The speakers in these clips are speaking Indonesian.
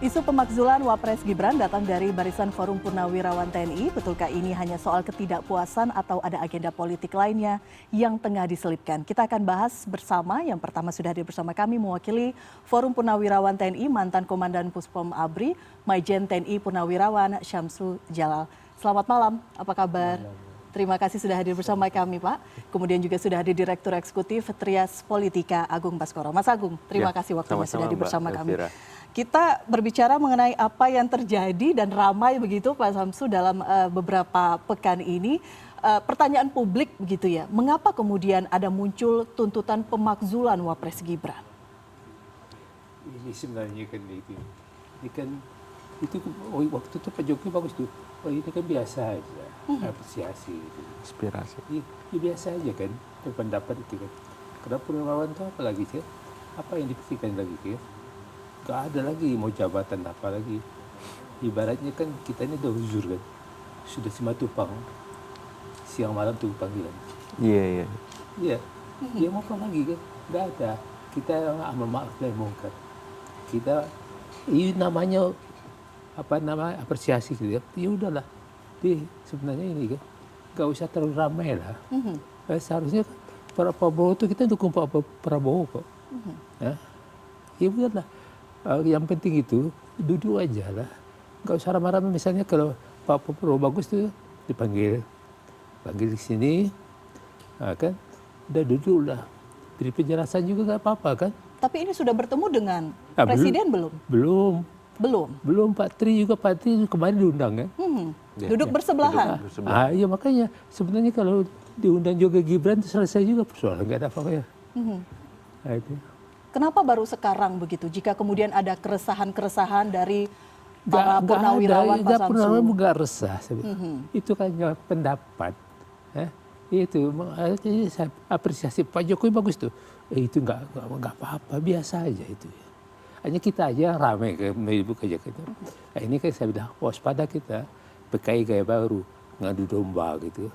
Isu pemakzulan Wapres Gibran datang dari Barisan Forum Purnawirawan TNI. Betulkah ini hanya soal ketidakpuasan atau ada agenda politik lainnya yang tengah diselipkan? Kita akan bahas bersama. Yang pertama sudah hadir bersama kami mewakili Forum Purnawirawan TNI, mantan Komandan Puspom ABRI, Maijen TNI Purnawirawan Syamsu Jalal. Selamat malam, apa kabar? Terima kasih sudah hadir bersama kami, Pak. Kemudian juga sudah hadir Direktur Eksekutif Trias Politika Agung Baskoro. Mas Agung, terima kasih waktunya sudah hadir bersama kami. Kita berbicara mengenai apa yang terjadi dan ramai begitu Pak Syamsu dalam beberapa pekan ini. Pertanyaan publik begitu ya, mengapa kemudian ada muncul tuntutan pemakzulan Wapres Gibran? Ini sebenarnya kan itu waktu itu Pak Jokowi bagus tuh. Oh ini kan biasa aja, apresiasi gitu. Inspirasi. Ya biasa aja kan, pendapat itu kan. Karena Purnawirawan itu apa lagi sih? Apa yang dipikirkan lagi kan? Gak ada lagi mau jabatan apa lagi. Ibaratnya kan kita ini udah huzur kan. Sudah simatupang. Siang malam tuh panggilan. Iya. Iya. Dia mau apa lagi kan? Gak ada. Kita amal maaf dan mungkar. Kita ini namanya apresiasi gitu ya. Ya udahlah. Sebenarnya ini kan gak usah terlalu ramai lah. Seharusnya para Prabowo itu kita dukung Pak Prabowo kok. Ya udahlah. Yang penting itu duduk aja lah. Gak usah ramai-ramai. Misalnya kalau Pak Prabowo bagus tuh dipanggil di sini, kan udah duduk lah. Beri penjelasan juga gak apa-apa kan. Tapi ini sudah bertemu dengan Presiden belum? Belum. Pak Tri kemarin diundang kan. Duduk bersebelahan. Iya makanya sebenarnya kalau diundang juga Gibran itu selesai juga persoalan, nggak ada apa-apa ya. Itu. Kenapa baru sekarang begitu? Jika kemudian ada keresahan dari para purnawirawan Pak Syamsu? Nggak resah. Itu kan pendapat. Itu saya apresiasi Pak Jokowi bagus tuh. Itu nggak apa-apa, biasa aja itu. Hanya kita aja ramai kayak menyebut aja gitu. Nah, ini kan saya bilang waspada kita, PKI gaya baru, ngadu domba gitu.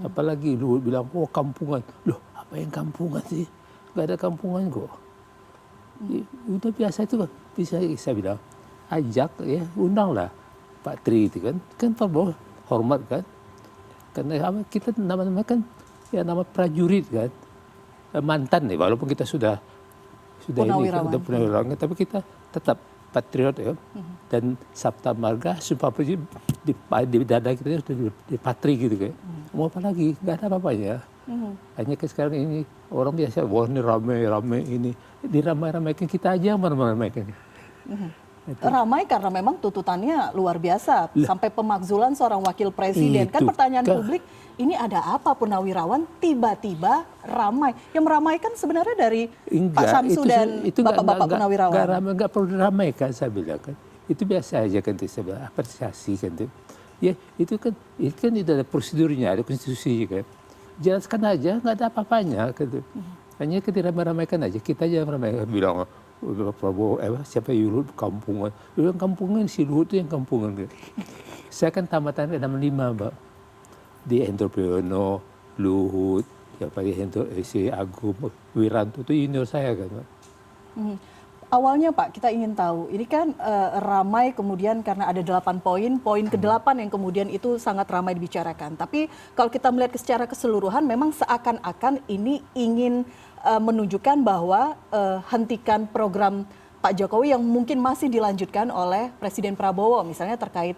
Apalagi lu bilang kampungan. Loh, apa yang kampungan sih? Nggak ada kampungan kok. Udah biasa itu kan. Bisa saya bilang ajak ya, undanglah Pak Tri itu kan Pak Prabowo hormat kan. Karena kita nama-nama kan ya nama prajurit kan. Mantan nih, walaupun kita sudah purnawirawan, tapi kita tetap patriot ya. Dan Sabta Marga, Sumpah Pemuda di dada kita sudah di patri gitu kan. Mau apa lagi? Nggak ada apa-apanya. Hanya sekarang ini orang biasa, wah ini rame ini. Diramai-ramaikan kita aja yang meramaikan. Ramai karena memang tuntutannya luar biasa. Sampai pemakzulan seorang wakil presiden. Kan pertanyaan publik, ini ada apa Purnawirawan tiba-tiba ramai? Yang meramaikan sebenarnya dari Pak Syamsu dan Bapak-Bapak Purnawirawan. Enggak perlu diramaikan saya bilang kan. Itu biasa aja kan, saya bilang apresiasi kan. Ya itu kan ada prosedurnya, ada konstitusi kan. Jelaskan aja, nggak ada apa-apanya gitu. Hanya kita ramai-ramaikan aja, kita aja ramai bilang Prabowo, siapa Luhut kampungan. Yang kampungan si Luhut itu yang kampungan. Gitu. Saya kan tamatan 65 Mbak. Di entrepreneur, Luhut, si Agung, Wiranto itu junior saya kan Mbak. Awalnya Pak, kita ingin tahu, ini kan ramai kemudian karena ada 8 poin, poin ke-8 yang kemudian itu sangat ramai dibicarakan. Tapi kalau kita melihat secara keseluruhan, memang seakan-akan ini ingin menunjukkan bahwa hentikan program Pak Jokowi yang mungkin masih dilanjutkan oleh Presiden Prabowo, misalnya terkait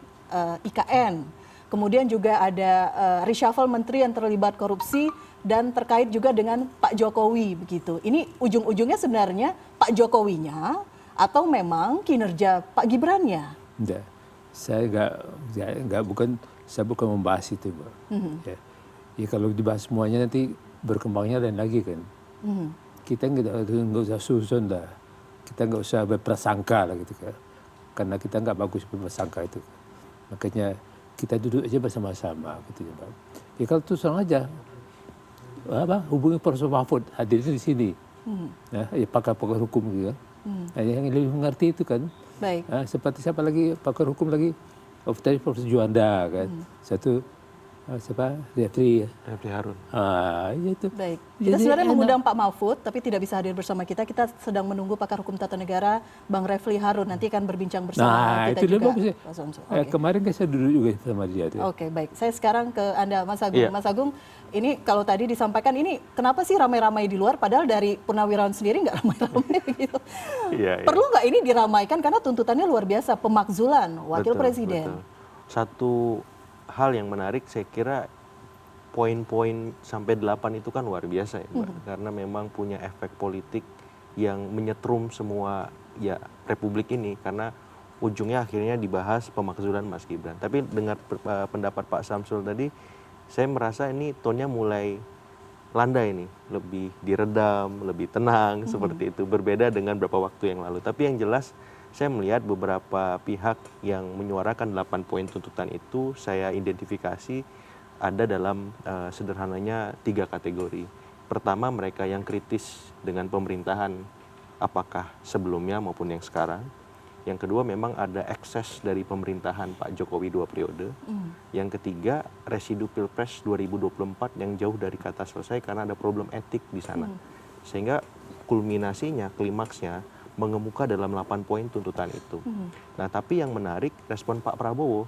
IKN. Kemudian juga ada reshuffle menteri yang terlibat korupsi dan terkait juga dengan Pak Jokowi begitu. Ini ujung-ujungnya sebenarnya Pak Jokowinya atau memang kinerja Pak Gibrannya? Enggak. Saya bukan membahas itu, Mbak. Ya kalau dibahas semuanya nanti berkembangnya lain lagi kan. Kita nggak usah susun dah. Kita nggak usah berprasangka lah gitu kan. Karena kita nggak bagus berprasangka itu. Makanya kita duduk aja bersama-sama gitu ya, Pak. Ya kalau terus terang aja hubungi Profesor Mahfud hadirnya di sini. Ya pakar-pakar hukum gitu kan. Yang lebih mengerti itu kan. Baik. Seperti siapa lagi pakar hukum lagi? Tadi Profesor Juanda kan. Satu siapa Refri ya. Refli Harun. Itu. Baik. Kita Jadi sebenarnya enak. mengundang Pak Mahfud, tapi tidak bisa hadir bersama kita. Kita sedang menunggu pakar hukum tata negara, Bang Refli Harun. Nanti akan berbincang bersama Nah, kita itu dia juga. bagus ya. Pak Samsul. Kemarin kan saya duduk juga sama dia tuh. Oke, baik. Saya sekarang ke Anda, Mas Agung. Iya. Mas Agung, ini kalau tadi disampaikan ini kenapa sih ramai-ramai di luar, padahal dari Purnawirawan sendiri nggak ramai-ramai begitu. Iya, iya. Perlu nggak ini diramaikan karena tuntutannya luar biasa, pemakzulan wakil Betul, presiden. betul. Satu hal yang menarik saya kira poin-poin sampai 8 itu kan luar biasa ya Mbak. Karena memang punya efek politik yang menyetrum semua ya Republik ini karena ujungnya akhirnya dibahas pemakzulan Mas Gibran. Tapi dengar pendapat Pak Samsul tadi, saya merasa ini tonnya mulai landai nih, lebih diredam, lebih tenang seperti itu. Berbeda dengan beberapa waktu yang lalu. Tapi yang jelas saya melihat beberapa pihak yang menyuarakan 8 poin tuntutan itu saya identifikasi ada dalam sederhananya 3 kategori. Pertama, mereka yang kritis dengan pemerintahan apakah sebelumnya maupun yang sekarang. Yang kedua, memang ada ekses dari pemerintahan Pak Jokowi 2 periode. Yang ketiga, residu Pilpres 2024 yang jauh dari kata selesai karena ada problem etik di sana. Sehingga kulminasinya, klimaksnya mengemuka dalam 8 poin tuntutan itu. Nah, tapi yang menarik respon Pak Prabowo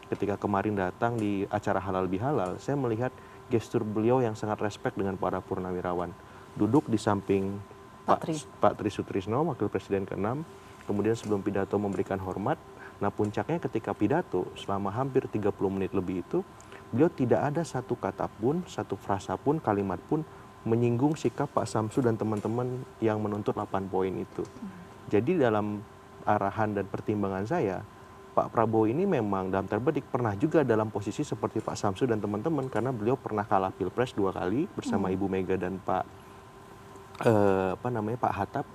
ketika kemarin datang di acara Halal Bihalal, saya melihat gestur beliau yang sangat respect dengan para purnawirawan. Duduk di samping Pak Tri Sutrisno, Wakil Presiden ke-6, kemudian sebelum pidato memberikan hormat. Nah, puncaknya ketika pidato selama hampir 30 menit lebih itu, beliau tidak ada satu kata pun, satu frasa pun, kalimat pun menyinggung sikap Pak Samsu dan teman-teman yang menuntut 8 poin itu. Jadi dalam arahan dan pertimbangan saya, Pak Prabowo ini memang dalam tanda petik pernah juga dalam posisi seperti Pak Samsu dan teman-teman karena beliau pernah kalah Pilpres 2 kali bersama Ibu Mega dan Pak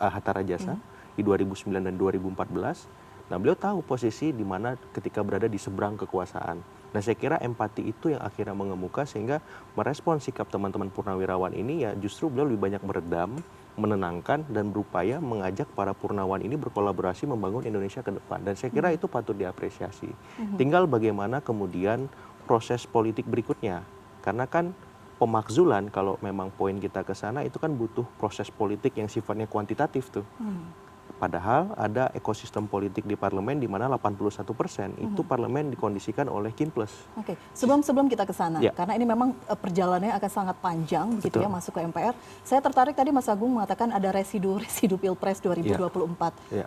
Hatta Rajasa di 2009 dan 2014. Nah, beliau tahu posisi di mana ketika berada di seberang kekuasaan. Nah, saya kira empati itu yang akhirnya mengemuka sehingga merespon sikap teman-teman purnawirawan ini ya justru beliau lebih banyak meredam, menenangkan dan berupaya mengajak para purnawan ini berkolaborasi membangun Indonesia ke depan. Dan saya kira itu patut diapresiasi. Tinggal bagaimana kemudian proses politik berikutnya. Karena kan pemakzulan kalau memang poin kita ke sana itu kan butuh proses politik yang sifatnya kuantitatif tuh. Padahal ada ekosistem politik di parlemen di mana 81% itu parlemen dikondisikan oleh Kinples. Oke, sebelum kita ke sana, Ya. karena ini memang perjalanannya akan sangat panjang begitu ya masuk ke MPR. Saya tertarik tadi Mas Agung mengatakan ada residu Pilpres 2024. Ya.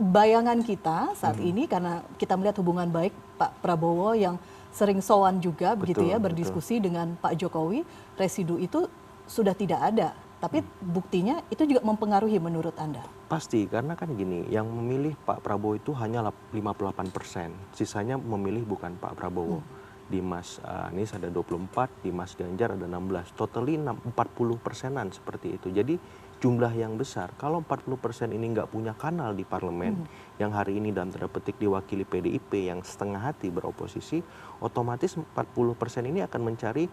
Bayangan kita saat ini karena kita melihat hubungan baik Pak Prabowo yang sering sowan juga begitu ya berdiskusi dengan Pak Jokowi, residu itu sudah tidak ada. Tapi buktinya itu juga mempengaruhi menurut Anda? Pasti, karena kan gini, yang memilih Pak Prabowo itu hanya 58%. Sisanya memilih bukan Pak Prabowo. Di Mas Anies ada 24, di Mas Ganjar ada 16. Totally 40%-an seperti itu. Jadi jumlah yang besar. Kalau 40% ini nggak punya kanal di parlemen, yang hari ini dalam tanda petik diwakili PDIP yang setengah hati beroposisi, otomatis 40% ini akan mencari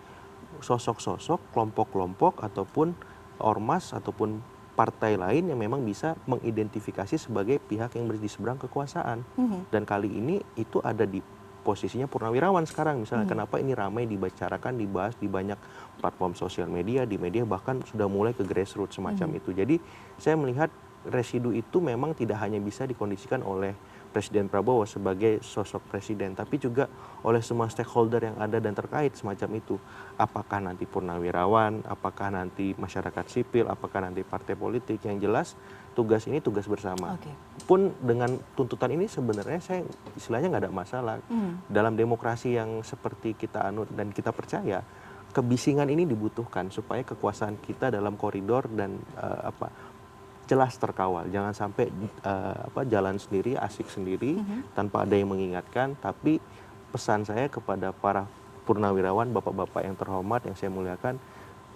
sosok-sosok, kelompok-kelompok, ataupun ormas ataupun partai lain yang memang bisa mengidentifikasi sebagai pihak yang berada di seberang kekuasaan. Dan kali ini itu ada di posisinya purnawirawan sekarang. Misalnya kenapa ini ramai dibicarakan, dibahas di banyak platform sosial media, di media bahkan sudah mulai ke grassroots semacam itu. Jadi saya melihat residu itu memang tidak hanya bisa dikondisikan oleh Presiden Prabowo sebagai sosok presiden, tapi juga oleh semua stakeholder yang ada dan terkait semacam itu. Apakah nanti purnawirawan, apakah nanti masyarakat sipil, apakah nanti partai politik, yang jelas tugas ini tugas bersama. Pun dengan tuntutan ini sebenarnya saya istilahnya nggak ada masalah. Dalam demokrasi yang seperti kita anut dan kita percaya, kebisingan ini dibutuhkan supaya kekuasaan kita dalam koridor dan jelas terkawal, jangan sampai jalan sendiri, asik sendiri, tanpa ada yang mengingatkan. Tapi pesan saya kepada para purnawirawan, bapak-bapak yang terhormat, yang saya muliakan,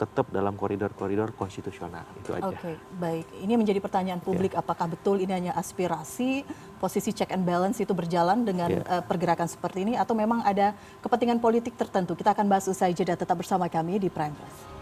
tetap dalam koridor-koridor konstitusional, itu aja. Oke, baik. Ini menjadi pertanyaan publik, apakah betul ini hanya aspirasi, posisi check and balance itu berjalan dengan pergerakan seperti ini, atau memang ada kepentingan politik tertentu? Kita akan bahas usai jeda, tetap bersama kami di Prime Plus.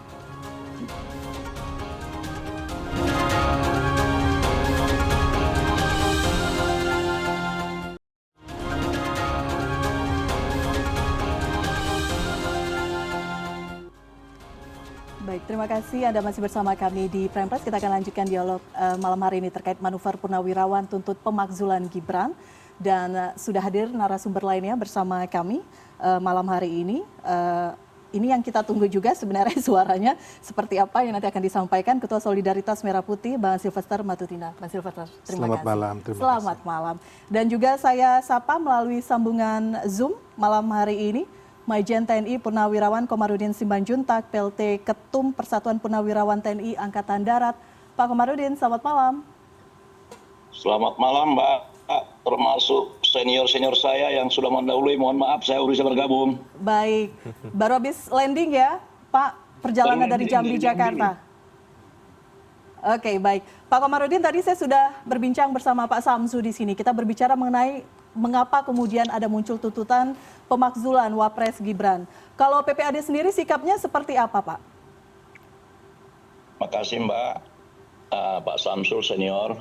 Baik, terima kasih Anda masih bersama kami di Prime Press. Kita akan lanjutkan dialog malam hari ini terkait manuver Purnawirawan tuntut pemakzulan Gibran. Dan sudah hadir narasumber lainnya bersama kami malam hari ini. Ini yang kita tunggu juga sebenarnya suaranya seperti apa yang nanti akan disampaikan Ketua Solidaritas Merah Putih, Bang Silvester Matutina. Bang Silvester, terima Selamat kasih. malam, terima Selamat malam. Dan juga saya sapa melalui sambungan Zoom malam hari ini, Majen TNI Purnawirawan Komarudin Simanjuntak, PLT Ketum Persatuan Purnawirawan TNI Angkatan Darat. Pak Komarudin, selamat malam. Selamat malam, Mbak. Termasuk senior-senior saya yang sudah mendahului, mohon maaf saya bisa bergabung. Baik, baru habis landing ya, Pak, perjalanan dari Jambi, Jakarta. Oke, baik. Pak Komarudin, tadi saya sudah berbincang bersama Pak Samsu di sini. Kita berbicara mengenai mengapa kemudian ada muncul tuntutan pemakzulan Wapres Gibran. Kalau PPAD sendiri sikapnya seperti apa, Pak? Makasih, Mbak. Pak Samsul senior.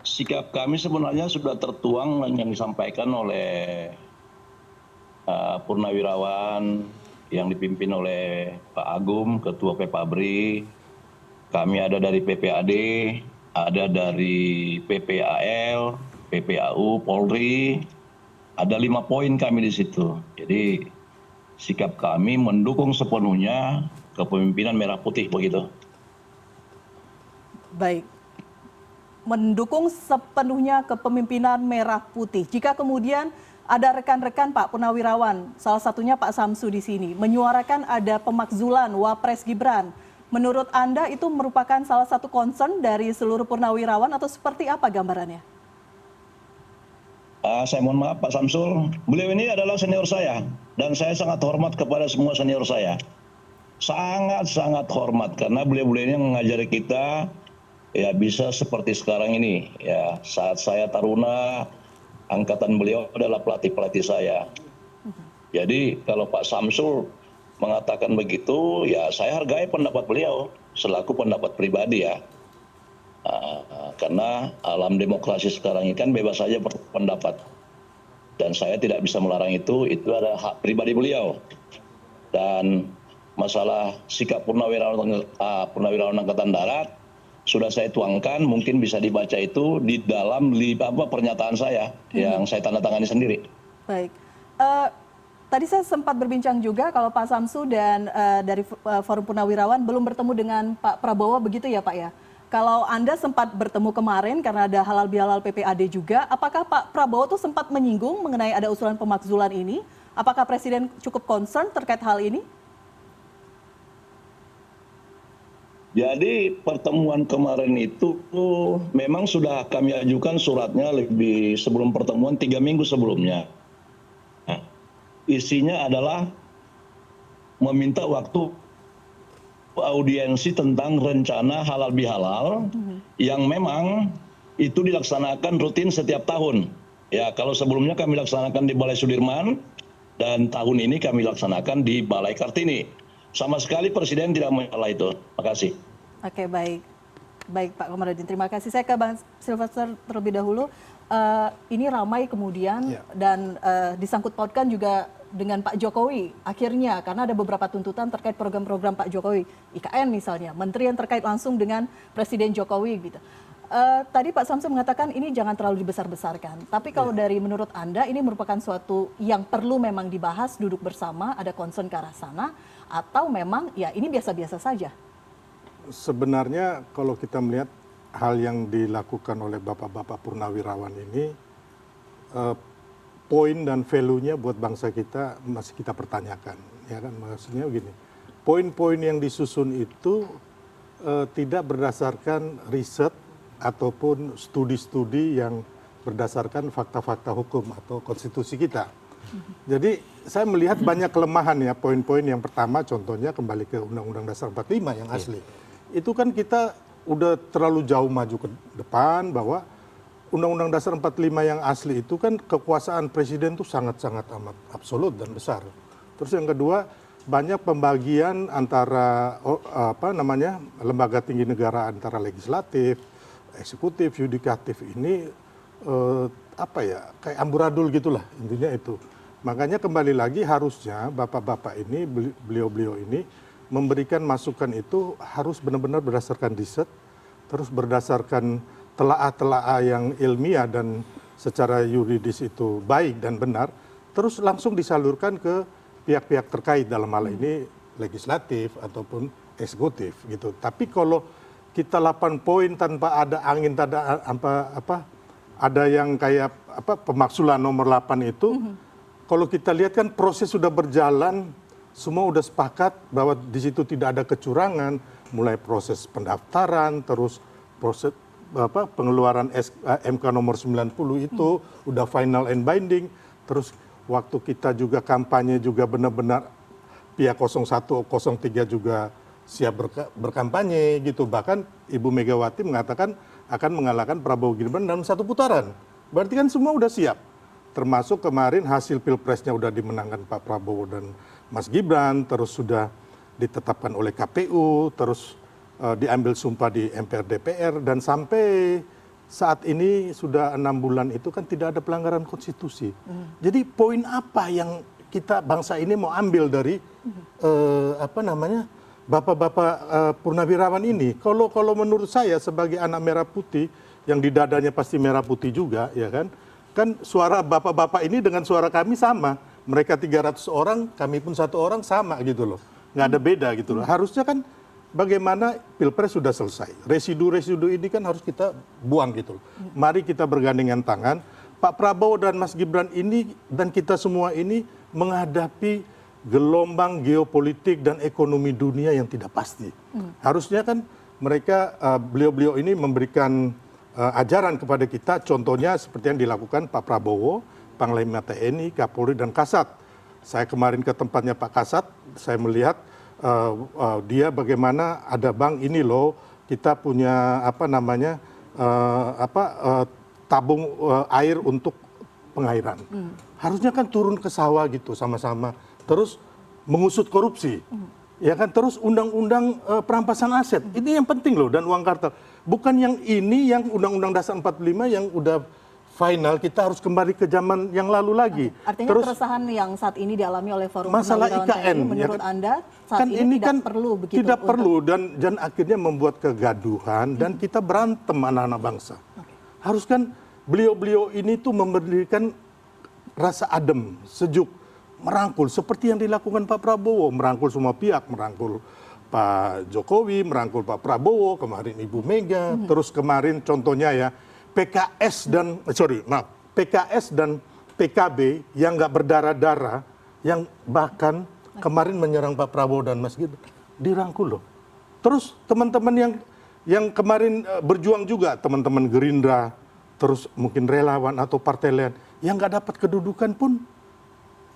Sikap kami sebenarnya sudah tertuang yang disampaikan oleh Purnawirawan yang dipimpin oleh Pak Agung, Ketua PPABRI. Kami ada dari PPAD, ada dari PPAL, PPAU, Polri. Ada 5 poin kami di situ. Jadi sikap kami mendukung sepenuhnya kepemimpinan Merah Putih begitu. Baik. Mendukung sepenuhnya kepemimpinan Merah Putih. Jika kemudian ada rekan-rekan Pak Purnawirawan, salah satunya Pak Samsu di sini, menyuarakan ada pemakzulan Wapres Gibran, menurut Anda itu merupakan salah satu concern dari seluruh Purnawirawan atau seperti apa gambarannya? Saya mohon maaf Pak Samsul, beliau ini adalah senior saya dan saya sangat hormat kepada semua senior saya. Sangat-sangat hormat karena beliau-beliau ini mengajari kita ya bisa seperti sekarang ini. Ya, saat saya taruna, angkatan beliau adalah pelatih-pelatih saya. Jadi kalau Pak Samsul mengatakan begitu, ya saya hargai pendapat beliau selaku pendapat pribadi ya. Karena alam demokrasi sekarang ini kan bebas saja berpendapat. Dan saya tidak bisa melarang itu adalah hak pribadi beliau. Dan masalah sikap Purnawirawan Angkatan Darat, sudah saya tuangkan, mungkin bisa dibaca itu di dalam pernyataan saya yang saya tanda tangani sendiri. Baik. Tadi saya sempat berbincang juga kalau Pak Samsu dan dari Forum Purnawirawan belum bertemu dengan Pak Prabowo begitu ya Pak ya. Kalau Anda sempat bertemu kemarin karena ada halal bihalal PPAD juga, apakah Pak Prabowo tuh sempat menyinggung mengenai ada usulan pemakzulan ini? Apakah Presiden cukup concern terkait hal ini? Jadi pertemuan kemarin itu memang sudah kami ajukan suratnya lebih sebelum pertemuan 3 minggu sebelumnya. Nah, isinya adalah meminta waktu audiensi tentang rencana halal bihalal yang memang itu dilaksanakan rutin setiap tahun. Ya, kalau sebelumnya kami laksanakan di Balai Sudirman dan tahun ini kami laksanakan di Balai Kartini. Sama sekali Presiden tidak menolak itu. Makasih. Oke, baik. Baik Pak Komarudin, terima kasih. Saya ke Bang Silvester terlebih dahulu. Ini ramai kemudian dan disangkut pautkan juga dengan Pak Jokowi akhirnya karena ada beberapa tuntutan terkait program-program Pak Jokowi, IKN misalnya, menteri yang terkait langsung dengan Presiden Jokowi gitu. Tadi Pak Samsu mengatakan ini jangan terlalu dibesar-besarkan. Tapi kalau dari menurut Anda ini merupakan suatu yang perlu memang dibahas, duduk bersama, ada concern ke arah sana, atau memang ya ini biasa-biasa saja? Sebenarnya kalau kita melihat hal yang dilakukan oleh bapak-bapak Purnawirawan ini, poin dan value-nya buat bangsa kita masih kita pertanyakan, ya kan? Maksudnya begini, poin-poin yang disusun itu tidak berdasarkan riset ataupun studi-studi yang berdasarkan fakta-fakta hukum atau konstitusi kita. Jadi saya melihat banyak kelemahan ya, poin-poin yang pertama contohnya kembali ke Undang-Undang Dasar 45 yang asli. Itu kan kita udah terlalu jauh maju ke depan bahwa Undang-Undang Dasar 45 yang asli itu kan kekuasaan presiden itu sangat-sangat amat absolut dan besar. Terus yang kedua, banyak pembagian antara lembaga tinggi negara antara legislatif, eksekutif, yudikatif ini kayak amburadul gitulah intinya itu. Makanya kembali lagi harusnya bapak-bapak ini, beliau-beliau ini memberikan masukan itu harus benar-benar berdasarkan riset, terus berdasarkan telaah-telaah yang ilmiah dan secara yuridis itu baik dan benar, terus langsung disalurkan ke pihak-pihak terkait dalam hal ini legislatif ataupun eksekutif gitu. Tapi kalau kita 8 poin tanpa ada angin, ada yang kayak pemaksulan nomor 8 itu, kalau kita lihat kan proses sudah berjalan, semua udah sepakat bahwa di situ tidak ada kecurangan, mulai proses pendaftaran, terus proses pengeluaran MK nomor 90 itu udah final and binding, terus waktu kita juga kampanye juga benar-benar pihak 01, 03 juga siap berkampanye gitu. Bahkan Ibu Megawati mengatakan akan mengalahkan Prabowo Gibran dalam 1 putaran. Berarti kan semua udah siap. Termasuk kemarin hasil Pilpresnya udah dimenangkan Pak Prabowo dan Mas Gibran, terus sudah ditetapkan oleh KPU, terus diambil sumpah di MPR DPR, dan sampai saat ini sudah 6 bulan itu kan tidak ada pelanggaran konstitusi. Jadi poin apa yang kita bangsa ini mau ambil dari bapak-bapak purnawirawan ini? Kalau menurut saya sebagai anak merah putih yang di dadanya pasti merah putih juga, ya kan? Kan suara bapak-bapak ini dengan suara kami sama. Mereka 300 orang, kami pun 1 orang sama gitu loh. Nggak ada beda gitu loh. Harusnya kan bagaimana Pilpres sudah selesai. Residu-residu ini kan harus kita buang gitu loh. Mari kita bergandengan tangan. Pak Prabowo dan Mas Gibran ini dan kita semua ini menghadapi gelombang geopolitik dan ekonomi dunia yang tidak pasti. Harusnya kan mereka, beliau-beliau ini memberikan ajaran kepada kita, contohnya seperti yang dilakukan Pak Prabowo, Panglima TNI, Kapolri, dan Kasat. Saya kemarin ke tempatnya Pak Kasat, saya melihat dia bagaimana ada bang ini loh, kita punya tabung air untuk pengairan. Harusnya kan turun ke sawah gitu sama-sama, terus mengusut korupsi. Ya kan, terus undang-undang perampasan aset. Ini yang penting loh, dan uang kartal. Bukan yang ini, yang Undang-Undang Dasar 45 yang udah final, kita harus kembali ke zaman yang lalu lagi. Artinya terus, keresahan yang saat ini dialami oleh Forum masalah Purnawirawan IKN, TNI, menurut ya Anda saat kan ini tidak kan perlu begitu? Tidak perlu, dan akhirnya membuat kegaduhan, dan kita berantem anak-anak bangsa. Harus kan beliau-beliau ini tuh memberikan rasa adem, sejuk, merangkul seperti yang dilakukan Pak Prabowo, merangkul semua pihak, merangkul Pak Jokowi, merangkul Pak Prabowo, kemarin Ibu Mega, terus kemarin contohnya ya PKS dan PKB yang nggak berdarah-darah, yang bahkan kemarin menyerang Pak Prabowo dan Mas Gibran, dirangkul loh. Terus teman-teman yang kemarin berjuang juga, teman-teman Gerindra, terus mungkin relawan atau partai lain yang nggak dapat kedudukan pun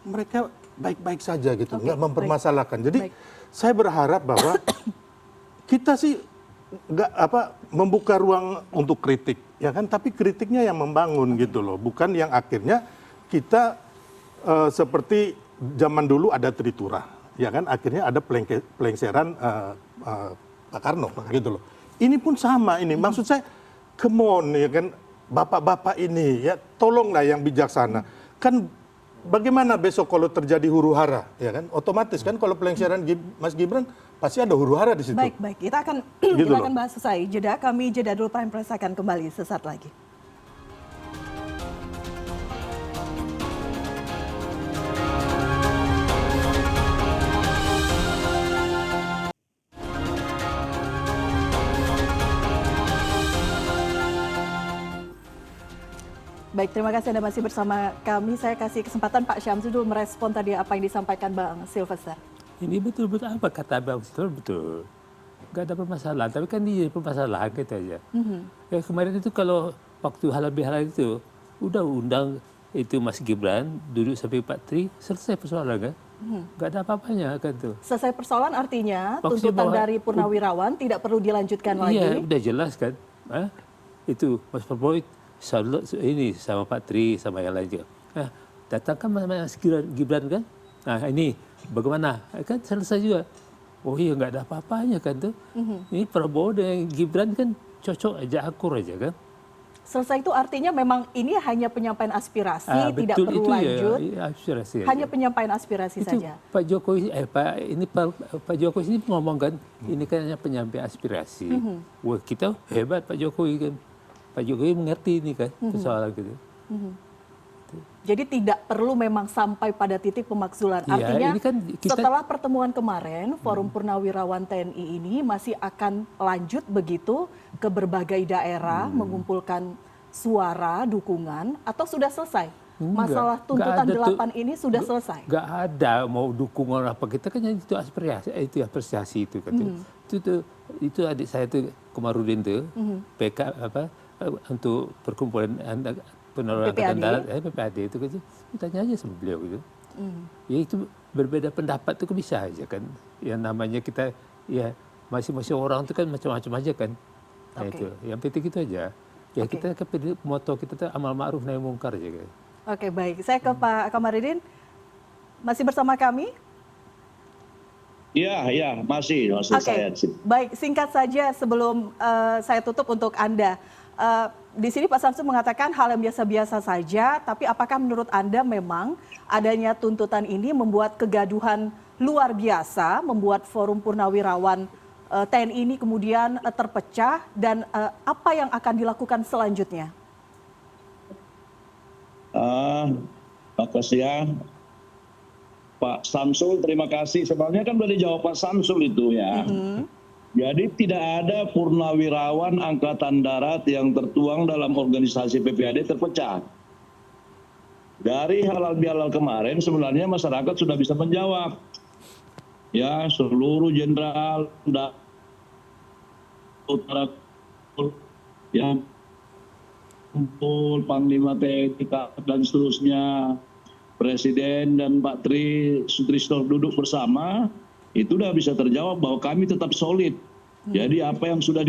mereka baik-baik saja gitu, nggak mempermasalahkan. Jadi saya berharap bahwa kita sih nggak membuka ruang untuk kritik, ya kan? Tapi kritiknya yang membangun gitu loh, bukan yang akhirnya kita seperti zaman dulu ada tritura, ya kan? Akhirnya ada pelengseran Pak Karno, gitu loh. Ini pun sama ini, maksud saya, come on, ya kan? Bapak-bapak ini, ya tolonglah yang bijaksana. Kan bagaimana besok kalau terjadi huru hara, ya kan? Otomatis kan kalau pelengseran Mas Gibran pasti ada huru hara di situ. Baik, kita akan Gitu kita akan bahas selesai jeda. Kami jeda dulu, Prime Press akan kembali sesaat lagi. Baik, terima kasih Anda masih bersama kami. Saya kasih kesempatan Pak Syamsi dulu merespon tadi apa yang disampaikan Bang Sylvester. Ini betul-betul apa kata Bang Sylvester, betul. Nggak ada permasalahan, tapi kan ini permasalahan gitu aja. Ya, kemarin itu kalau waktu halal bihalal itu, udah undang itu Mas Gibran, duduk sampai Pak Tri, selesai persoalan kan. Nggak ada apa-apanya kan tuh. Selesai persoalan artinya Maksudnya tuntutan bahwa, dari Purnawirawan tidak perlu dilanjutkan lagi. Iya, udah jelas kan. Itu Mas Prabowo ini sama Pak Tri, sama yang lain juga. Datangkan Mas Gibran kan. Nah ini bagaimana? Kan selesai juga. Oh iya, nggak ada apa-apanya kan tuh. Ini Prabowo dengan Gibran kan cocok aja, akur aja kan. Selesai itu artinya memang ini hanya penyampaian aspirasi, tidak betul, perlu itu lanjut. Ya, aspirasi Hanya aja. penyampaian aspirasi Itu saja. Pak Jokowi Pak Jokowi ini ngomong kan ini kan hanya penyampaian aspirasi. Wah, kita hebat Pak Jokowi kan. Pak Jokowi mengerti ini kan persoalan gitu. Jadi tidak perlu memang sampai pada titik pemakzulan. Iya, Artinya ini kan kita- setelah pertemuan kemarin, Forum Purnawirawan TNI ini masih akan lanjut begitu ke berbagai daerah mengumpulkan suara, dukungan, atau sudah selesai? Masalah tuntutan 8 ini sudah selesai? Nggak ada mau dukungan apa, kita kan itu apresiasi itu kan. Itu adik saya tuh Komarudin tuh PK untuk perkumpulan penerangan Angkatan Darat, PPAD itu kan, tanya aja sama beliau gitu. Ya itu berbeda pendapat itu kan bisa aja kan. Yang namanya kita ya masing-masing orang itu kan macam-macam aja kan. Nah itu, yang penting itu aja. Ya kita kan moto kita tuh amal ma'ruf nahi mungkar aja kan. Oke, baik. Saya ke Pak Komarudin. Masih bersama kami? Iya, masih Oke, saya. baik. Singkat saja sebelum saya tutup untuk Anda. Di sini Pak Samsu mengatakan hal yang biasa-biasa saja, tapi apakah menurut Anda memang adanya tuntutan ini membuat kegaduhan luar biasa, membuat Forum Purnawirawan TNI ini kemudian terpecah, dan apa yang akan dilakukan selanjutnya? Makasih ya. Pak Samsul, terima kasih. Sebenarnya kan sudah dijawab Pak Samsul itu ya. Jadi tidak ada purnawirawan Angkatan Darat yang tertuang dalam organisasi PPAD terpecah. Dari halal bihalal kemarin sebenarnya masyarakat sudah bisa menjawab. Ya, seluruh jenderal dan utara yang kumpul Panglima TNI dan seterusnya, Presiden dan Pak Tri Sutrisno duduk bersama, itu udah bisa terjawab bahwa kami tetap solid. Jadi apa yang sudah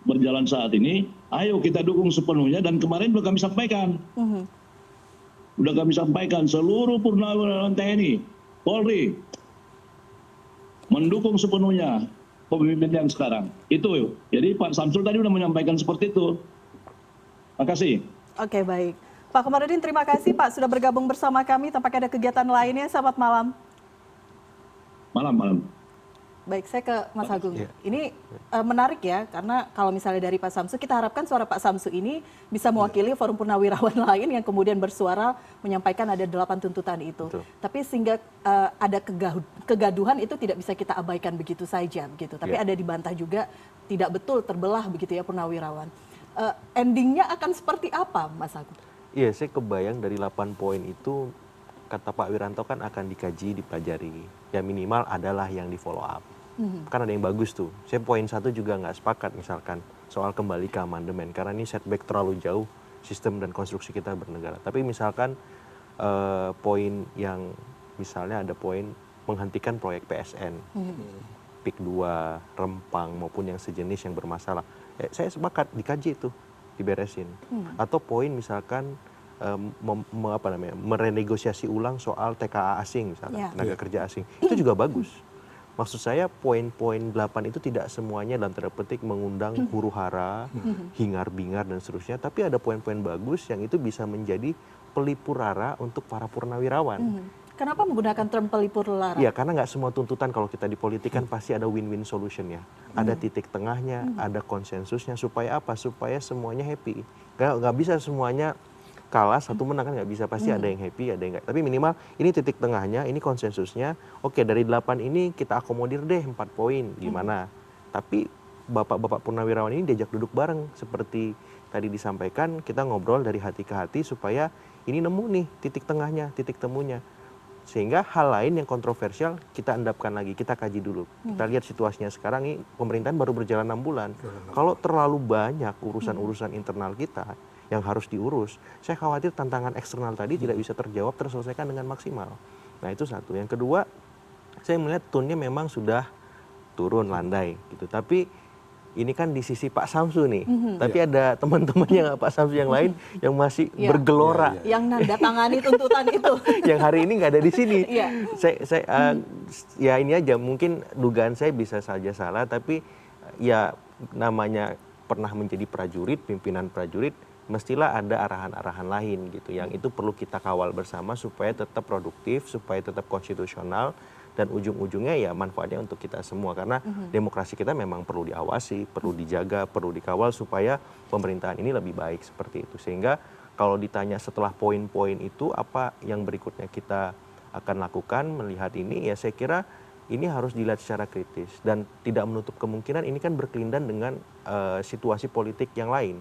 berjalan saat ini, ayo kita dukung sepenuhnya, dan kemarin sudah kami sampaikan. Sudah kami sampaikan seluruh purnawirawan TNI, Polri, mendukung sepenuhnya pemimpin yang sekarang. Itu, jadi Pak Samsul tadi sudah menyampaikan seperti itu. Terima kasih. Oke, baik. Pak Komarudin, terima kasih Pak sudah bergabung bersama kami. Tampaknya ada kegiatan lainnya. Selamat malam. Malam. Baik, saya ke Mas Agung. Ini menarik ya, karena kalau misalnya dari Pak Samsu, kita harapkan suara Pak Samsu ini bisa mewakili Forum Purnawirawan lain yang kemudian bersuara menyampaikan ada 8 tuntutan itu. Betul. Tapi sehingga ada kegaduhan itu tidak bisa kita abaikan begitu saja, begitu. Tapi ada dibantah juga tidak betul terbelah begitu ya Purnawirawan. Endingnya akan seperti apa, Mas Agung? Iya, saya kebayang dari 8 poin itu, kata Pak Wiranto kan akan dikaji, dipelajari. Ya minimal adalah yang di follow up. Kan ada yang bagus tuh. Saya poin 1 juga nggak sepakat misalkan soal kembali ke amandemen. Karena ini setback terlalu jauh sistem dan konstruksi kita bernegara. Tapi misalkan poin yang misalnya ada poin menghentikan proyek PSN. PIK 2, Rempang maupun yang sejenis yang bermasalah. Saya sepakat dikaji itu, diberesin. Atau poin misalkan merenegosiasi ulang soal TKA asing misalkan, tenaga kerja asing. Itu juga bagus. Maksud saya poin-poin 8 itu tidak semuanya dalam tanda petik mengundang huru hara, hingar-bingar dan seterusnya. Tapi ada poin-poin bagus yang itu bisa menjadi pelipur lara untuk para purnawirawan. Kenapa menggunakan term pelipur lara? Iya, karena nggak semua tuntutan kalau kita di politik kan pasti ada win-win solution ya. Ada titik tengahnya, ada konsensusnya. Supaya apa? Supaya semuanya happy. Nggak bisa semuanya kalah, satu menang kan nggak bisa. Pasti ada yang happy, ada yang nggak. Tapi minimal ini titik tengahnya, ini konsensusnya. Oke, dari 8 ini kita akomodir deh 4 poin. Gimana? Tapi bapak-bapak purnawirawan ini diajak duduk bareng. Seperti tadi disampaikan, kita ngobrol dari hati ke hati supaya ini nemu nih titik tengahnya, titik temunya. Sehingga hal lain yang kontroversial kita endapkan lagi, kita kaji dulu. Kita lihat situasinya sekarang ini, pemerintahan baru berjalan 6 bulan. Kalau terlalu banyak urusan-urusan internal kita yang harus diurus, saya khawatir tantangan eksternal tadi tidak bisa terjawab, terselesaikan dengan maksimal. Nah itu satu. Yang kedua, saya melihat tone-nya memang sudah turun landai gitu. Tapi ini kan di sisi Pak Samsu nih, tapi ada teman-temannya Pak Samsu yang lain yang masih bergelora. Yang nanda tangani tuntutan itu. Yang hari ini nggak ada di sini. Ya ini aja, mungkin dugaan saya bisa saja salah, tapi ya namanya pernah menjadi prajurit, pimpinan prajurit, mestilah ada arahan-arahan lain gitu. Yang itu perlu kita kawal bersama supaya tetap produktif, supaya tetap konstitusional, dan ujung-ujungnya ya manfaatnya untuk kita semua. Karena demokrasi kita memang perlu diawasi, perlu dijaga, perlu dikawal supaya pemerintahan ini lebih baik seperti itu. Sehingga kalau ditanya setelah poin-poin itu apa yang berikutnya kita akan lakukan melihat ini, ya saya kira ini harus dilihat secara kritis dan tidak menutup kemungkinan ini kan berkelindan dengan situasi politik yang lain.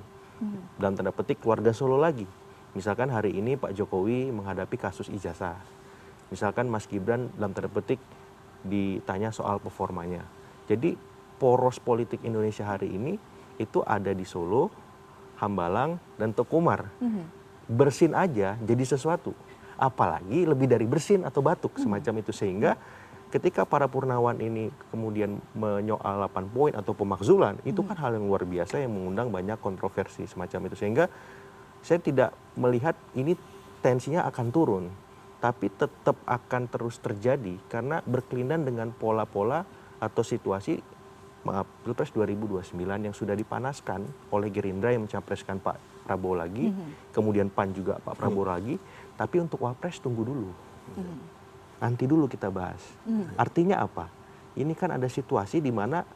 Dalam tanda petik keluarga Solo lagi. Misalkan hari ini Pak Jokowi menghadapi kasus ijazah. Misalkan Mas Gibran dalam tanda petik ditanya soal performanya. Jadi poros politik Indonesia hari ini itu ada di Solo, Hambalang, dan Tokumar. Bersin aja jadi sesuatu. Apalagi lebih dari bersin atau batuk semacam itu. Sehingga ketika para Purnawan ini kemudian menyoal 8 poin atau pemakzulan, itu kan hal yang luar biasa yang mengundang banyak kontroversi semacam itu. Sehingga saya tidak melihat ini tensinya akan turun. Tapi tetap akan terus terjadi karena berkelindan dengan pola-pola atau situasi Pilpres 2029 yang sudah dipanaskan oleh Gerindra yang mencapreskan Pak Prabowo lagi, kemudian PAN juga Pak Prabowo lagi, tapi untuk Wapres tunggu dulu. Nanti dulu kita bahas. Artinya apa? Ini kan ada situasi di mana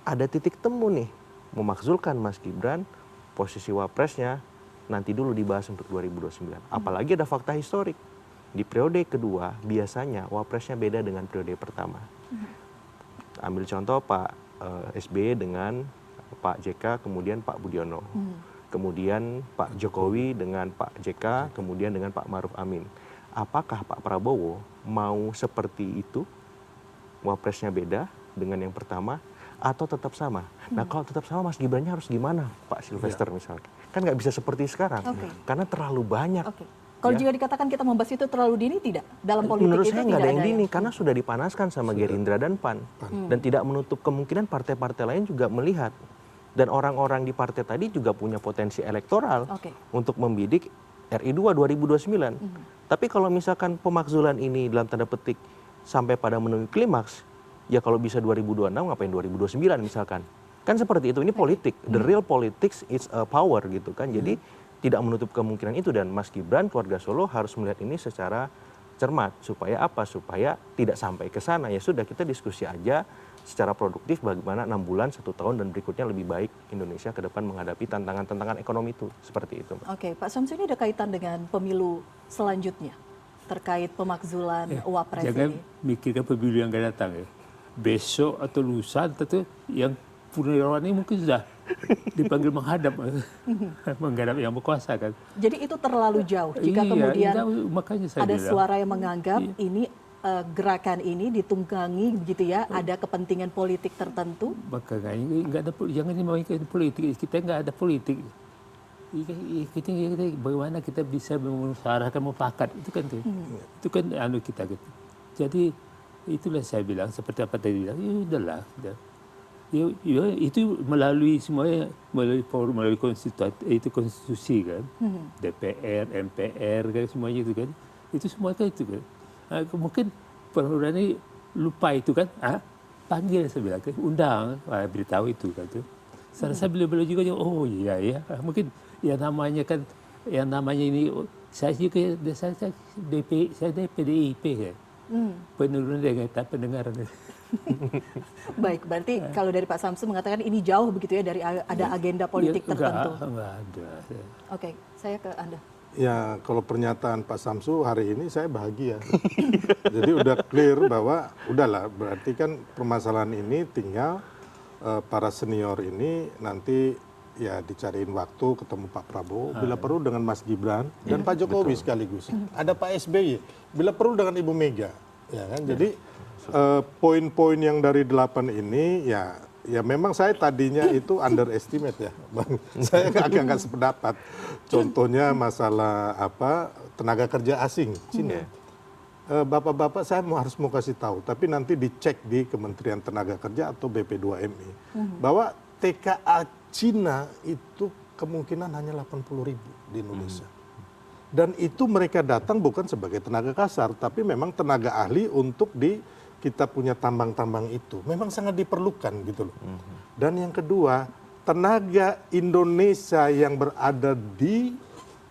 ada titik temu nih, memakzulkan Mas Gibran, posisi Wapresnya nanti dulu dibahas untuk 2029. Apalagi ada fakta historik. Di periode kedua biasanya Wapresnya beda dengan periode pertama. Ambil contoh Pak SBY dengan Pak JK, kemudian Pak Budiono. Kemudian Pak Jokowi dengan Pak JK, kemudian dengan Pak Maruf Amin. Apakah Pak Prabowo mau seperti itu? Wapresnya beda dengan yang pertama atau tetap sama? Nah kalau tetap sama Mas Gibrannya harus gimana Pak Sylvester misalnya? Kan nggak bisa seperti sekarang karena terlalu banyak. Kalau juga dikatakan kita membahas itu terlalu dini, tidak? Dalam politik menurut itu saya tidak nggak ada yang ada dini karena sudah dipanaskan sama Gerindra dan PAN. Dan tidak menutup kemungkinan partai-partai lain juga melihat. Dan orang-orang di partai tadi juga punya potensi elektoral untuk membidik RI2 2029. Tapi kalau misalkan pemakzulan ini dalam tanda petik sampai pada menemui klimaks, ya kalau bisa 2026 ngapain 2029 misalkan. Kan seperti itu, ini politik. The real politics is a power gitu kan. Jadi tidak menutup kemungkinan itu dan Mas Gibran, keluarga Solo harus melihat ini secara cermat. Supaya apa? Supaya tidak sampai ke sana. Ya sudah kita diskusi aja secara produktif bagaimana 6 bulan, 1 tahun dan berikutnya lebih baik Indonesia ke depan menghadapi tantangan-tantangan ekonomi itu. Seperti itu. Oke, Pak Samsu, ini ada kaitan dengan pemilu selanjutnya terkait pemakzulan Wapres jangan ini. mikirkan pemilu yang akan datang ya. Besok atau lusa tentu yang Purnawirawan ini mungkin sudah dipanggil menghadap yang berkuasa kan. Jadi itu terlalu jauh jika kemudian makanya saya ada bilang, suara yang menganggap ini gerakan ini ditunggangi begitu ya, ada kepentingan politik tertentu. Makanya nggak ada, jangan dimainkan politik, kita nggak ada politik. Kita bagaimana kita bisa memusyawarahkan mufakat itu kan tuh. Itu kan kita gitu. Jadi itulah saya bilang seperti apa tadi bilang, ya udahlah. Ya, itu melalui semuanya melalui konstitusi kan, DPR, MPR kan semuanya itu kan, itu semua kan itu kan. Mungkin Purnawirawan ini lupa itu kan, panggil saya bilang, undang, beritahu itu kan tuh. Saya beliau juga oh iya ya, mungkin yang namanya ini saya juga saya PDIP kan, penurunan dengan pendengaran. Baik, berarti kalau dari Pak Samsu mengatakan ini jauh begitu ya dari ada agenda politik tertentu. Enggak ada. Oke, saya ke Anda. Ya, kalau pernyataan Pak Samsu hari ini saya bahagia. Jadi udah clear bahwa udahlah, berarti kan permasalahan ini tinggal para senior ini nanti ya dicariin waktu ketemu Pak Prabowo, bila perlu dengan Mas Gibran dan Pak Jokowi sekaligus. Ada Pak SBY, bila perlu dengan Ibu Mega, ya kan? Jadi poin-poin yang dari 8 ini ya memang saya tadinya itu underestimate ya, Bang. Saya agak nggak sependapat. Contohnya masalah tenaga kerja asing Cina. Bapak-bapak saya harus mau kasih tahu, tapi nanti dicek di Kementerian Tenaga Kerja atau BP2MI bahwa TKA Cina itu kemungkinan hanya 80.000 di Indonesia. Dan itu mereka datang bukan sebagai tenaga kasar, tapi memang tenaga ahli untuk kita punya tambang-tambang itu. Memang sangat diperlukan gitu loh. Dan yang kedua, tenaga Indonesia yang berada di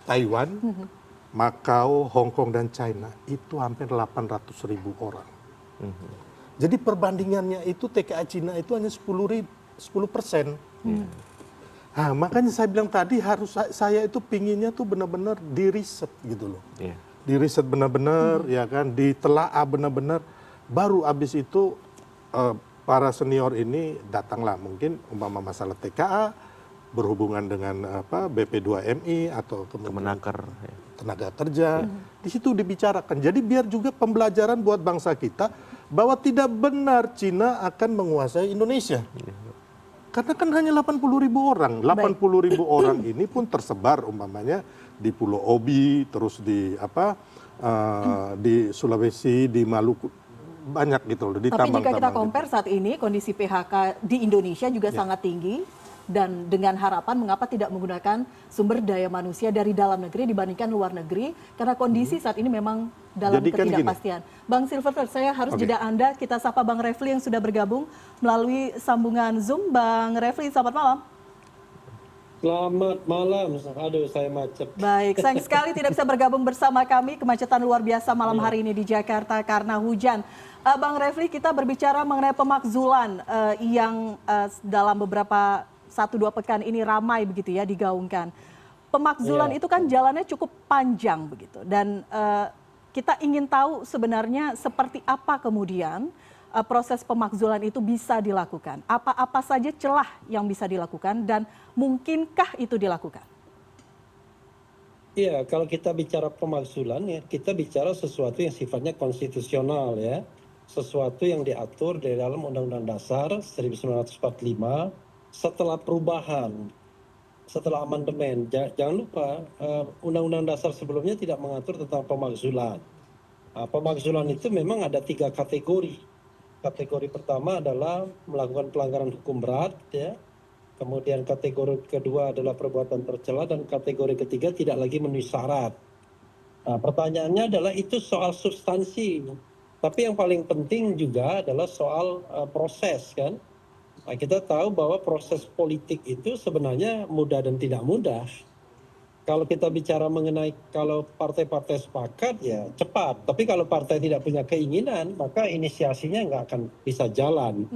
Taiwan, Makau, Hong Kong, dan China itu hampir 800.000 orang. Jadi perbandingannya itu TKA Cina itu hanya 10%. Nah, makanya saya bilang tadi saya itu pinginnya tuh benar-benar diriset gitu loh. Diriset benar-benar, ya kan, ditelaah benar-benar. Baru abis itu para senior ini datanglah mungkin umpama masalah TKA berhubungan dengan BP2MI atau Kemenaker. tenaga kerja, di situ dibicarakan. Jadi biar juga pembelajaran buat bangsa kita bahwa tidak benar Cina akan menguasai Indonesia. Karena kan hanya 80.000 orang. 80.000 orang ini pun tersebar umpamanya di Pulau Obi, terus di di Sulawesi, di Maluku, banyak gitu loh. Di Tapi jika kita tambang-tambang compare saat ini kondisi PHK di Indonesia juga sangat tinggi. Dan dengan harapan mengapa tidak menggunakan sumber daya manusia dari dalam negeri dibandingkan luar negeri. Karena kondisi saat ini memang dalam Jadi kan ketidakpastian. Bang Silverter, saya harus jeda Anda. Kita sapa Bang Refli yang sudah bergabung melalui sambungan Zoom. Bang Refli, selamat malam. Selamat malam. Aduh, saya macet. Baik, sayang sekali tidak bisa bergabung bersama kami. Kemacetan luar biasa malam hari ini di Jakarta karena hujan. Bang Refli, kita berbicara mengenai pemakzulan yang dalam beberapa 1-2 pekan ini ramai begitu ya digaungkan. Pemakzulan itu kan jalannya cukup panjang begitu. Dan kita ingin tahu sebenarnya seperti apa kemudian proses pemakzulan itu bisa dilakukan. Apa-apa saja celah yang bisa dilakukan dan mungkinkah itu dilakukan? Iya, kalau kita bicara pemakzulan ya, kita bicara sesuatu yang sifatnya konstitusional ya. Sesuatu yang diatur di dalam Undang-Undang Dasar 1945 setelah perubahan, setelah amandemen. Jangan lupa Undang-Undang Dasar sebelumnya tidak mengatur tentang pemakzulan. Pemakzulan itu memang ada 3 kategori. Kategori pertama adalah melakukan pelanggaran hukum berat, ya. Kemudian kategori kedua adalah perbuatan tercela dan kategori ketiga tidak lagi memenuhi syarat. Pertanyaannya adalah itu soal substansi. Tapi yang paling penting juga adalah soal proses kan. Nah, kita tahu bahwa proses politik itu sebenarnya mudah dan tidak mudah. Kalau kita bicara mengenai kalau partai-partai sepakat ya cepat. Tapi kalau partai tidak punya keinginan maka inisiasinya nggak akan bisa jalan.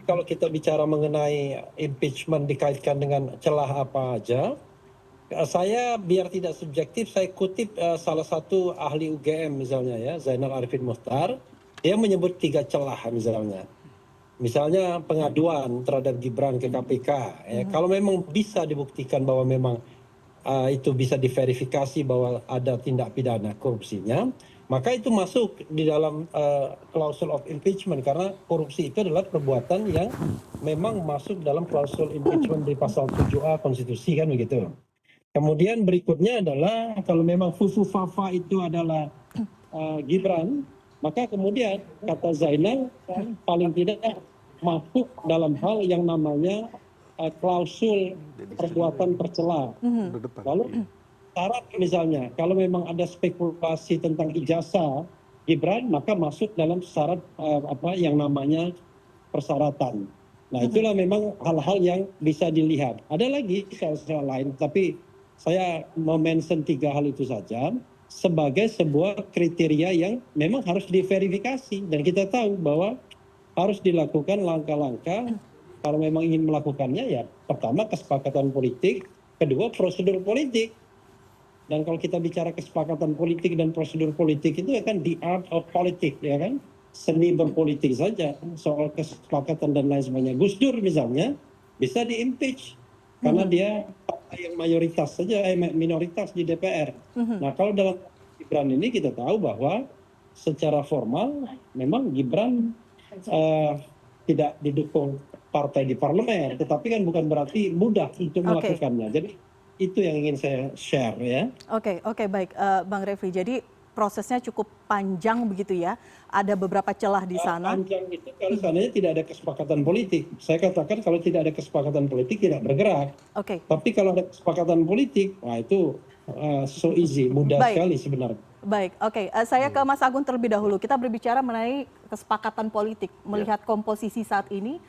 Kalau kita bicara mengenai impeachment dikaitkan dengan celah apa aja, saya biar tidak subjektif saya kutip salah satu ahli UGM misalnya ya, Zainal Arifin Muchtar, dia menyebut 3 celah misalnya. Misalnya pengaduan terhadap Gibran ke KPK. Ya, kalau memang bisa dibuktikan bahwa memang itu bisa diverifikasi bahwa ada tindak pidana korupsinya, maka itu masuk di dalam klausul of impeachment karena korupsi itu adalah perbuatan yang memang masuk dalam klausul impeachment di pasal 7A konstitusi kan begitu. Kemudian berikutnya adalah kalau memang fufu fafa itu adalah Gibran, maka kemudian kata Zainal paling tidak masuk dalam hal yang namanya klausul perbuatan tercela. Lalu syarat misalnya kalau memang ada spekulasi tentang ijazah Gibran maka masuk dalam syarat yang namanya persyaratan. Nah itulah memang hal-hal yang bisa dilihat. Ada lagi soal lain tapi saya mention 3 hal itu saja sebagai sebuah kriteria yang memang harus diverifikasi dan kita tahu bahwa harus dilakukan langkah-langkah kalau memang ingin melakukannya ya pertama kesepakatan politik, kedua prosedur politik. Dan kalau kita bicara kesepakatan politik dan prosedur politik itu kan the art of politics ya kan, seni berpolitik saja soal kesepakatan dan lain sebagainya. Gus Dur misalnya bisa di-impeach karena dia partai yang mayoritas saja, minoritas di DPR. Nah kalau dalam Gibran ini kita tahu bahwa secara formal memang Gibran tidak didukung partai di parlemen, tetapi kan bukan berarti mudah untuk melakukannya. Jadi itu yang ingin saya share ya. Oke, baik Bang Refli. Jadi prosesnya cukup panjang begitu ya. Ada beberapa celah di sana. Panjang itu kalau seandainya tidak ada kesepakatan politik. Saya katakan kalau tidak ada kesepakatan politik tidak bergerak. Tapi kalau ada kesepakatan politik, wah itu so easy, mudah sekali sebenarnya. Baik, saya ke Mas Agun terlebih dahulu. Kita berbicara mengenai kesepakatan politik, melihat komposisi saat ini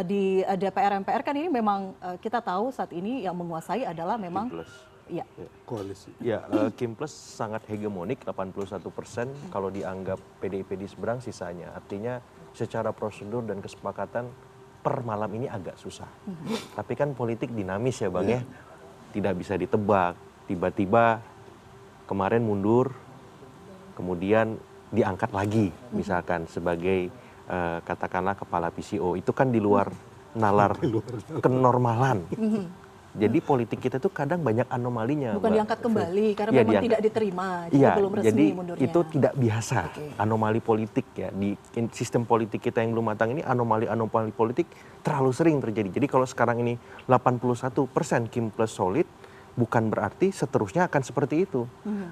di DPR MPR kan ini memang kita tahu saat ini yang menguasai adalah memang Plus. ya. Koalisi. Ya, Kim Plus sangat hegemonik 81% kalau dianggap PDIP di seberang sisanya. Artinya secara prosedur dan kesepakatan per malam ini agak susah. Tapi kan politik dinamis ya Bang ya. Tidak bisa ditebak. Tiba-tiba kemarin mundur, kemudian diangkat lagi misalkan sebagai katakanlah kepala PCO. Itu kan di luar nalar kenormalan. Jadi politik kita tuh kadang banyak anomalinya. Bukan Mbak. diangkat kembali karena Iya, memang diangkat. tidak diterima, jadi Iya, belum resmi jadi mundurnya. itu tidak biasa. Oke. Anomali politik ya di sistem politik kita yang belum matang ini anomali politik terlalu sering terjadi. Jadi kalau sekarang ini 81% Kim Plus solid, bukan berarti seterusnya akan seperti itu.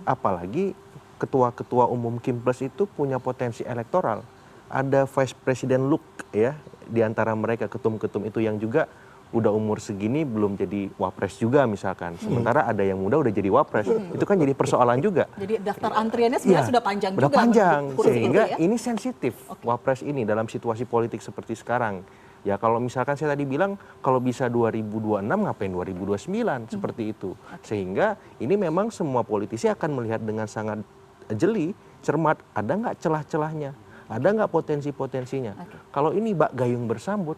Apalagi ketua-ketua umum Kim Plus itu punya potensi elektoral. Ada Vice President Luke ya di antara mereka ketum-ketum itu yang juga udah umur segini belum jadi wapres juga misalkan. Sementara ada yang muda udah jadi wapres. Itu kan jadi persoalan juga. Jadi daftar antriannya sebenarnya Iya, sudah panjang udah juga. panjang, menuju kursi sehingga itu ya. ini sensitif wapres ini dalam situasi politik seperti sekarang. Ya kalau misalkan saya tadi bilang kalau bisa 2026 ngapain 2029 seperti itu. Sehingga ini memang semua politisi akan melihat dengan sangat jeli, cermat, ada nggak celah-celahnya, ada nggak potensi-potensinya. Kalau ini bak gayung bersambut,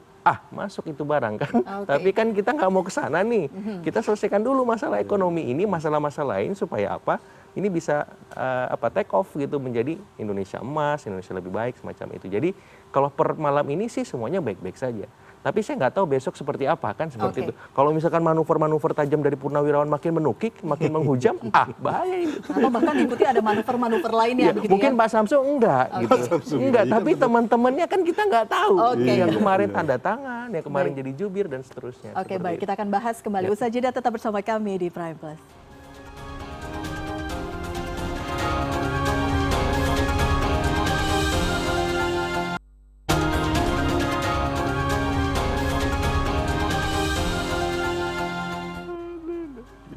masuk itu barang kan. Tapi kan kita nggak mau ke sana nih. Kita selesaikan dulu masalah ekonomi ini, masalah-masalah lain supaya apa? Ini bisa take off gitu menjadi Indonesia emas, Indonesia lebih baik semacam itu. Jadi kalau per malam ini sih semuanya baik-baik saja. Tapi saya nggak tahu besok seperti apa kan seperti itu. Kalau misalkan manuver-manuver tajam dari Purnawirawan makin menukik, makin menghujam, bahaya ini. Atau bahkan diikuti ada manuver-manuver lainnya Ya, begitu mungkin ya. Pak Samsu enggak gitu. Enggak, tapi teman-temannya kan kita nggak tahu. Oke. Yang kemarin tanda tangan, yang kemarin jadi jubir dan seterusnya. Oke, Seperti baik, itu. kita akan bahas kembali. Usai jeda tetap bersama kami di Prime Plus.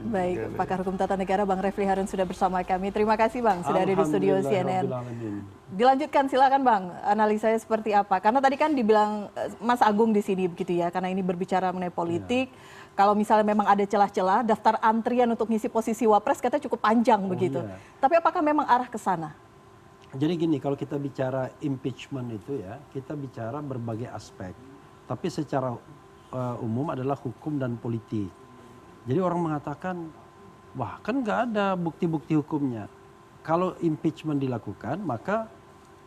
Baik, pakar hukum tata negara Bang Refli Harun sudah bersama kami. Terima kasih Bang sudah ada di studio CNN. Dilanjutkan silakan Bang, analisanya seperti apa? Karena tadi kan dibilang Mas Agung di sini begitu ya, karena ini berbicara mengenai politik. Kalau misalnya memang ada celah-celah, daftar antrian untuk ngisi posisi wapres katanya cukup panjang begitu. Tapi apakah memang arah ke sana? Jadi gini, kalau kita bicara impeachment itu ya, kita bicara berbagai aspek. Tapi secara umum adalah hukum dan politik. Jadi orang mengatakan, wah kan nggak ada bukti-bukti hukumnya. Kalau impeachment dilakukan, maka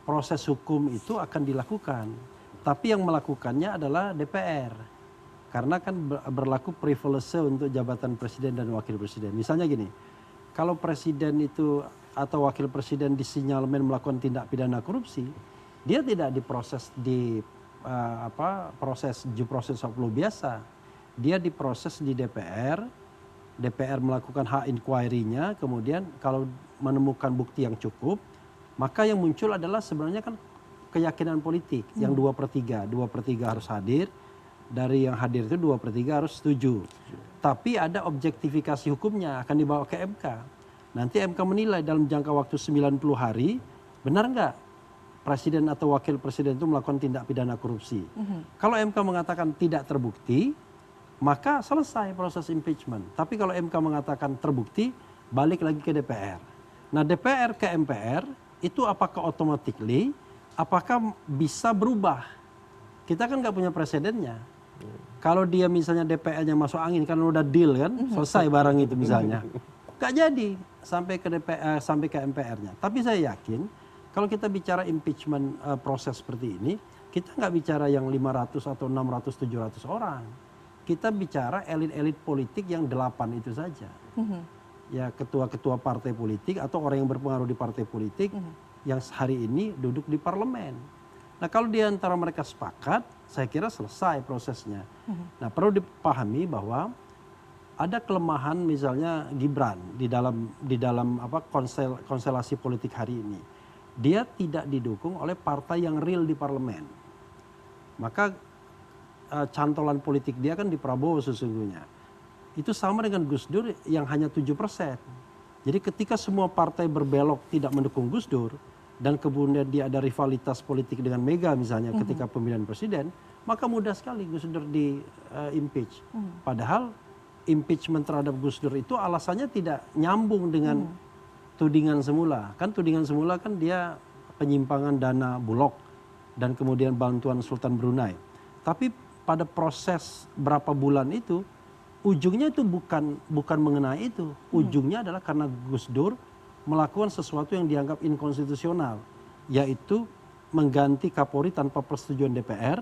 proses hukum itu akan dilakukan. Tapi yang melakukannya adalah DPR. Karena kan berlaku privilege untuk jabatan presiden dan wakil presiden. Misalnya gini, kalau presiden itu atau wakil presiden disinyalmen melakukan tindak pidana korupsi, dia tidak diproses di proses due process of law biasa. Dia diproses di DPR, DPR melakukan hak inquiry-nya, kemudian kalau menemukan bukti yang cukup, maka yang muncul adalah sebenarnya kan keyakinan politik, yang 2/3 harus hadir, dari yang hadir itu 2/3 harus setuju. Tapi ada objektifikasi hukumnya, akan dibawa ke MK. Nanti MK menilai dalam jangka waktu 90 hari, benar nggak presiden atau wakil presiden itu melakukan tindak pidana korupsi. Kalau MK mengatakan tidak terbukti, maka selesai proses impeachment. Tapi kalau MK mengatakan terbukti, balik lagi ke DPR. Nah DPR ke MPR, itu apakah automatically, apakah bisa berubah? Kita kan nggak punya presidennya. Kalau dia misalnya DPR-nya masuk angin, kan udah deal kan, selesai barang itu misalnya. Nggak jadi sampai ke DPR, sampai ke MPR-nya. Tapi saya yakin, kalau kita bicara impeachment proses seperti ini, kita nggak bicara yang 500 atau 600, 700 orang. Kita bicara elit-elit politik yang 8 itu saja. Ya ketua-ketua partai politik atau orang yang berpengaruh di partai politik yang hari ini duduk di parlemen. Nah kalau di antara mereka sepakat, saya kira selesai prosesnya. Nah perlu dipahami bahwa ada kelemahan misalnya Gibran di dalam konstelasi politik hari ini. Dia tidak didukung oleh partai yang real di parlemen. Maka cantolan politik dia kan di Prabowo sesungguhnya. Itu sama dengan Gus Dur yang hanya 7%. Jadi ketika semua partai berbelok tidak mendukung Gus Dur, dan kemudian dia ada rivalitas politik dengan Mega misalnya ketika pemilihan presiden, maka mudah sekali Gus Dur di impeach. Padahal impeachment terhadap Gus Dur itu alasannya tidak nyambung dengan tudingan semula. Kan tudingan semula kan dia penyimpangan dana Bulog dan kemudian bantuan Sultan Brunei. Tapi pada proses berapa bulan itu, ujungnya itu bukan mengenai itu. Ujungnya adalah karena Gus Dur melakukan sesuatu yang dianggap inkonstitusional, yaitu mengganti Kapolri tanpa persetujuan DPR,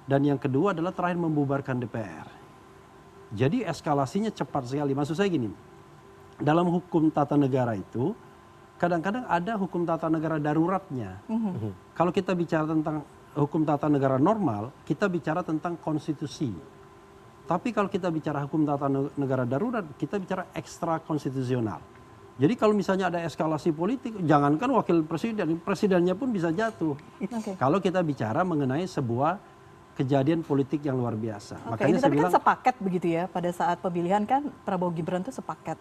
dan yang kedua adalah terakhir membubarkan DPR. Jadi eskalasinya cepat sekali. Maksud saya gini, dalam hukum tata negara itu kadang-kadang ada hukum tata negara daruratnya. Kalau kita bicara tentang hukum tata negara normal, kita bicara tentang konstitusi. Tapi kalau kita bicara hukum tata negara darurat, kita bicara ekstra konstitusional. Jadi kalau misalnya ada eskalasi politik, jangankan wakil presiden, presidennya pun bisa jatuh. Kalau kita bicara mengenai sebuah kejadian politik yang luar biasa. Makanya ini tapi kan sepaket begitu ya, pada saat pemilihan kan Prabowo Gibran itu sepaket.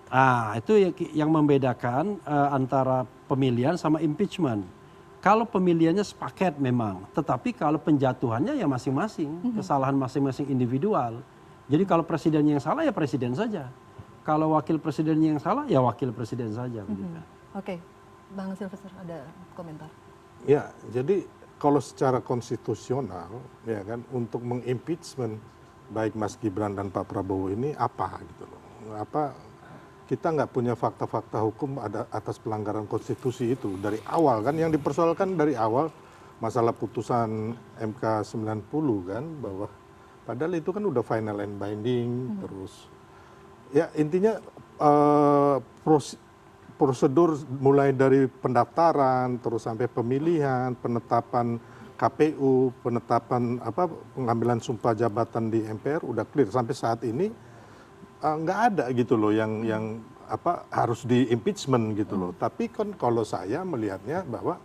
Itu yang membedakan antara pemilihan sama impeachment. Kalau pemilihannya sepaket memang, tetapi kalau penjatuhannya ya masing-masing, kesalahan masing-masing individual. Jadi kalau presidennya yang salah ya presiden saja. Kalau wakil presidennya yang salah ya wakil presiden saja. Oke, Bang Silvester ada komentar? Ya, jadi kalau secara konstitusional, ya kan, untuk mengimpeachment baik Mas Gibran dan Pak Prabowo ini apa gitu loh? Apa kita nggak punya fakta-fakta hukum atas pelanggaran konstitusi itu dari awal kan? Yang dipersoalkan dari awal masalah putusan MK 90 kan, bahwa padahal itu kan udah final and binding, terus ya intinya prosedur mulai dari pendaftaran terus sampai pemilihan, penetapan KPU, penetapan pengambilan sumpah jabatan di MPR udah clear sampai saat ini nggak ada gitu loh yang harus di impeachment gitu loh. Tapi kan kalau saya melihatnya bahwa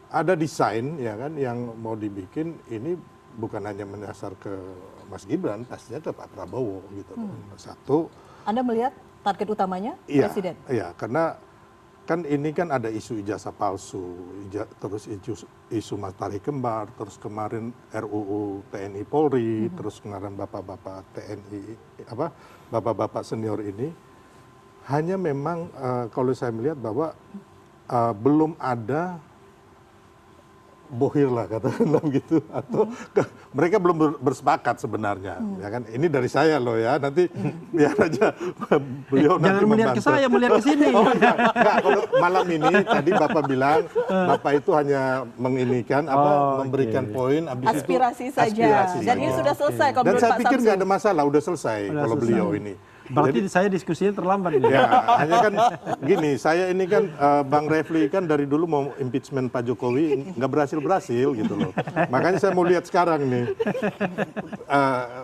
ada desain ya kan yang mau dibikin ini bukan hanya menyasar ke Mas Gibran, pastinya ke Pak Prabowo gitu loh. Satu. Anda melihat target utamanya presiden? Iya, karena kan ini kan ada isu ijazah palsu, terus isu matahari kembar, terus kemarin RUU TNI Polri, terus kemarin bapak-bapak TNI, bapak-bapak senior ini, hanya memang kalau saya melihat bahwa belum ada bohir lah katakanlah gitu, atau mereka belum bersepakat sebenarnya, ya kan? Ini dari saya loh ya, nanti biar aja beliau nanti jangan melihat ke saya, melihat ke sini. Enggak, kalau malam ini tadi Bapak bilang Bapak itu hanya menginikan memberikan poin, aspirasi saja. Dan ini sudah selesai kalau dan menurut saya Pak pikir Samsul. nggak ada masalah, udah selesai kalau beliau ini. Berarti saya diskusinya terlambat ini. Ya, hanya kan gini, saya ini kan Bang Refli kan dari dulu mau impeachment Pak Jokowi nggak berhasil gitu loh. Makanya saya mau lihat sekarang nih,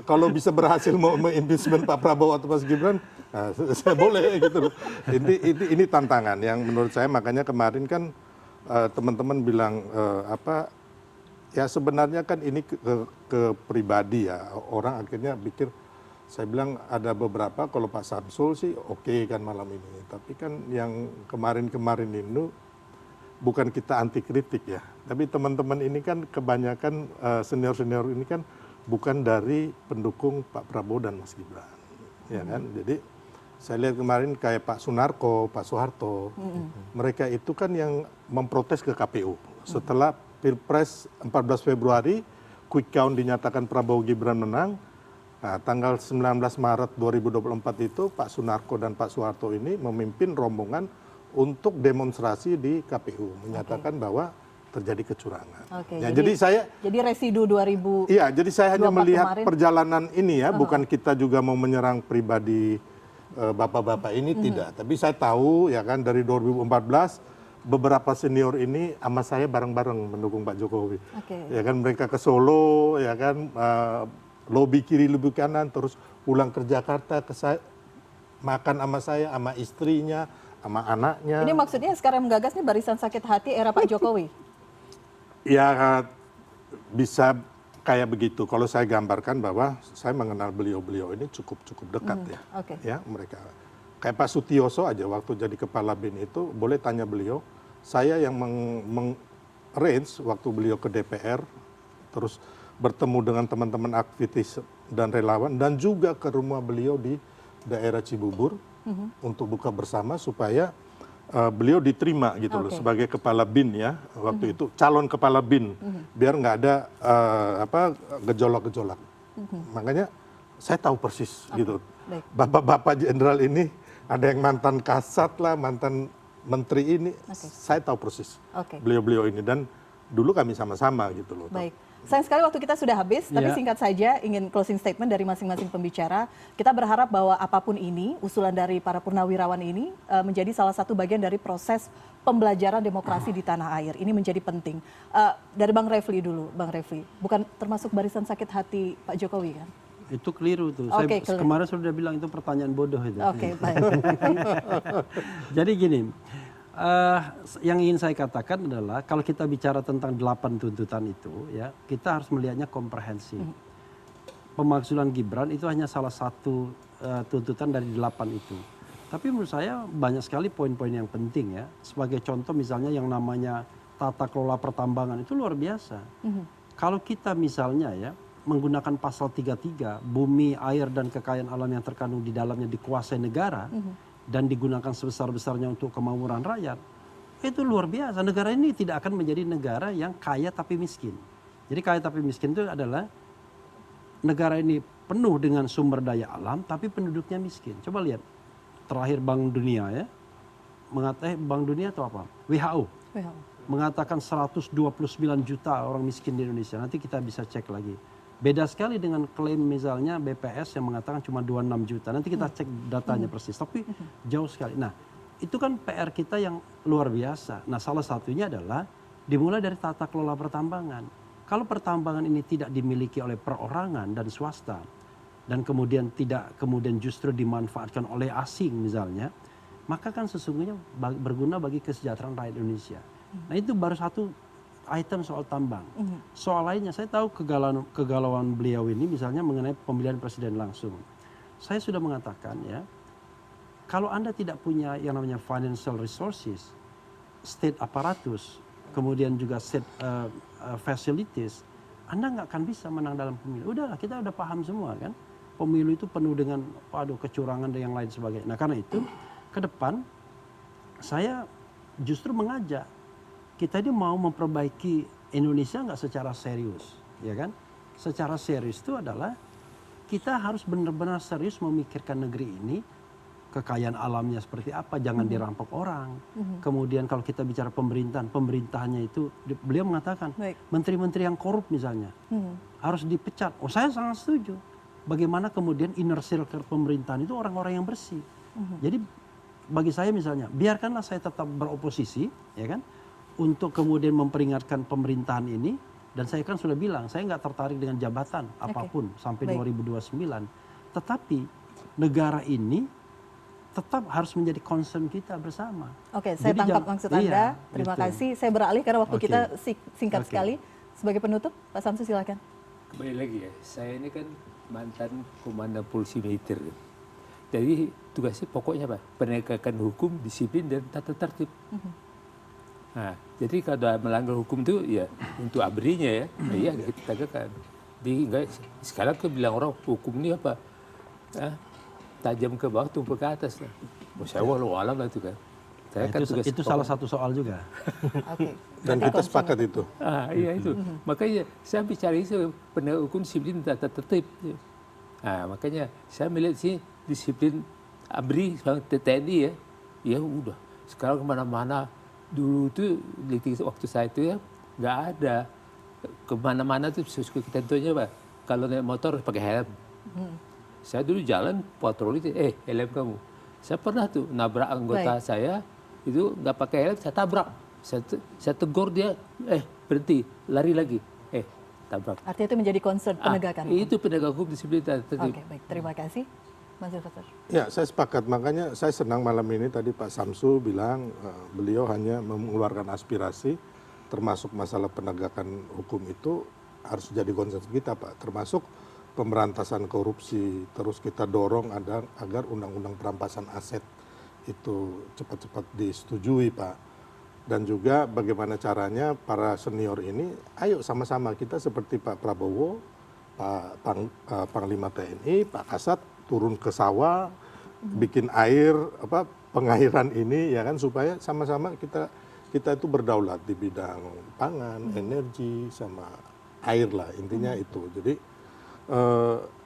kalau bisa berhasil mau impeachment Pak Prabowo atau Mas Gibran, saya boleh gitu loh. Ini tantangan yang menurut saya, makanya kemarin kan teman-teman bilang ya sebenarnya kan ini ke pribadi ya, orang akhirnya pikir. Saya bilang ada beberapa, kalau Pak Samsul sih oke kan malam ini. Tapi kan yang kemarin-kemarin itu bukan kita anti kritik ya. Tapi teman-teman ini kan kebanyakan senior-senior ini kan bukan dari pendukung Pak Prabowo dan Mas Gibran. Ya kan? Jadi saya lihat kemarin kayak Pak Sunarko, Pak Soeharto. Mereka itu kan yang memprotes ke KPU. Setelah Pilpres 14 Februari, quick count dinyatakan Prabowo Gibran menang. Nah, tanggal 19 Maret 2024 itu Pak Sunarko dan Pak Soeharto ini memimpin rombongan untuk demonstrasi di KPU, menyatakan bahwa terjadi kecurangan. Ya, jadi residu 2000. Iya, jadi saya hanya melihat kemarin. Perjalanan ini ya, bukan kita juga mau menyerang pribadi bapak-bapak ini, tidak. Tapi saya tahu ya kan dari 2014 beberapa senior ini sama saya bareng-bareng mendukung Pak Jokowi. Ya kan mereka ke Solo, ya kan lobi kiri lobi kanan, terus pulang ke Jakarta makan sama saya, sama istrinya, sama anaknya. Ini maksudnya sekarang menggagas nih barisan sakit hati era Pak Jokowi? Ya bisa kayak begitu. Kalau saya gambarkan bahwa saya mengenal beliau-beliau ini cukup dekat ya mereka. Kayak Pak Sutioso aja waktu jadi kepala BIN itu, boleh tanya beliau, saya yang arrange waktu beliau ke DPR, terus bertemu dengan teman-teman aktivis dan relawan, dan juga ke rumah beliau di daerah Cibubur untuk buka bersama supaya beliau diterima gitu loh sebagai kepala BIN ya waktu itu, calon kepala BIN, biar nggak ada gejolak-gejolak. Makanya saya tahu persis gitu. Bapak-bapak jenderal ini ada yang mantan Kasat lah, mantan menteri ini, saya tahu persis beliau-beliau ini, dan dulu kami sama-sama gitu loh. Baik. Sayang sekali waktu kita sudah habis, tapi singkat saja ingin closing statement dari masing-masing pembicara. Kita berharap bahwa apapun ini, usulan dari para purnawirawan ini menjadi salah satu bagian dari proses pembelajaran demokrasi di tanah air. Ini menjadi penting. Dari Bang Refli dulu, Bang Refli. Bukan termasuk barisan sakit hati Pak Jokowi kan? Itu keliru tuh. Saya kemarin sudah bilang itu pertanyaan bodoh itu. Oke, baik. Jadi gini, yang ingin saya katakan adalah kalau kita bicara tentang 8 tuntutan itu, ya kita harus melihatnya komprehensif. Pemakzulan Gibran itu hanya salah satu tuntutan dari 8 itu. Tapi menurut saya banyak sekali poin-poin yang penting ya. Sebagai contoh misalnya yang namanya tata kelola pertambangan itu luar biasa. Kalau kita misalnya ya menggunakan pasal 33, bumi, air, dan kekayaan alam yang terkandung di dalamnya dikuasai negara dan digunakan sebesar-besarnya untuk kemakmuran rakyat, itu luar biasa. Negara ini tidak akan menjadi negara yang kaya tapi miskin. Jadi kaya tapi miskin itu adalah negara ini penuh dengan sumber daya alam tapi penduduknya miskin. Coba lihat, terakhir Bank Dunia ya, Bank Dunia atau apa? WHO. Mengatakan 129 juta orang miskin di Indonesia. Nanti kita bisa cek lagi. Beda sekali dengan klaim misalnya BPS yang mengatakan cuma 26 juta. Nanti kita cek datanya persis. Tapi jauh sekali. Nah itu kan PR kita yang luar biasa. Nah salah satunya adalah dimulai dari tata kelola pertambangan. Kalau pertambangan ini tidak dimiliki oleh perorangan dan swasta. Dan kemudian justru dimanfaatkan oleh asing misalnya. Maka kan sesungguhnya berguna bagi kesejahteraan rakyat Indonesia. Nah itu baru satu item soal tambang. Soal lainnya, saya tahu kegalauan beliau ini misalnya mengenai pemilihan presiden langsung. Saya sudah mengatakan ya, kalau Anda tidak punya yang namanya financial resources, state apparatus, kemudian juga state facilities, Anda nggak akan bisa menang dalam pemilu. Udahlah, kita udah paham semua kan. Pemilu itu penuh dengan kecurangan dan yang lain sebagainya. Nah karena itu, ke depan saya justru mengajak kita ini mau memperbaiki Indonesia nggak secara serius, ya kan? Secara serius itu adalah kita harus benar-benar serius memikirkan negeri ini, kekayaan alamnya seperti apa, jangan dirampok orang. Kemudian kalau kita bicara pemerintahannya itu, beliau mengatakan menteri-menteri yang korup misalnya harus dipecat. Oh saya sangat setuju. Bagaimana kemudian inner circle pemerintahan itu orang-orang yang bersih. Jadi bagi saya misalnya, biarkanlah saya tetap beroposisi, ya kan? Untuk kemudian memperingatkan pemerintahan ini, dan saya kan sudah bilang saya nggak tertarik dengan jabatan apapun sampai 2029, tetapi negara ini tetap harus menjadi concern kita bersama. Oke, saya tangkap maksud Anda. Terima kasih. Saya beralih karena waktu kita singkat sekali. Sebagai penutup, Pak Samsu silakan. Kembali lagi ya, saya ini kan mantan komandan polisi militer. Jadi tugasnya pokoknya apa? Penegakan hukum, disiplin, dan tata tertib. Nah, jadi kalau melanggar hukum itu ya untuk ABRI-nya ya, iya kita tegakkan. Sekarang kan bilang orang hukum ini apa? Tajam ke bawah, tumpul ke atas. Saya walau alam lah itu kan. Saya kan itu salah satu soal juga. Dan kita sepakat itu. Iya itu. Makanya saya bicara itu penegak hukum, disiplin, tata tertib. Nah, makanya saya melihat sih disiplin ABRI, TNI ya, ya udah. Sekarang kemana-mana. Dulu itu waktu saya itu ya nggak ada, kemana-mana tuh tentunya Pak, kalau naik motor pakai helm. Saya dulu jalan patroli, helm kamu. Saya pernah tuh nabrak anggota saya itu nggak pakai helm, saya tabrak. Saya tegur dia, berhenti, lari lagi, tabrak. Artinya itu menjadi concern penegakan hukum. Itu penegak hukum, disiplin. Oke, baik, terima kasih. Mas Zulfatar. Ya, saya sepakat. Makanya saya senang malam ini tadi Pak Samsu bilang beliau hanya mengeluarkan aspirasi, termasuk masalah penegakan hukum itu harus jadi concern kita Pak. Termasuk pemberantasan korupsi, terus kita dorong agar undang-undang perampasan aset itu cepat-cepat disetujui Pak. Dan juga bagaimana caranya para senior ini, ayo sama-sama kita seperti Pak Prabowo, Panglima TNI, Pak Kasat turun ke sawah, bikin air, pengairan ini ya kan, supaya sama-sama kita itu berdaulat di bidang pangan, energi, sama air lah, intinya itu. Jadi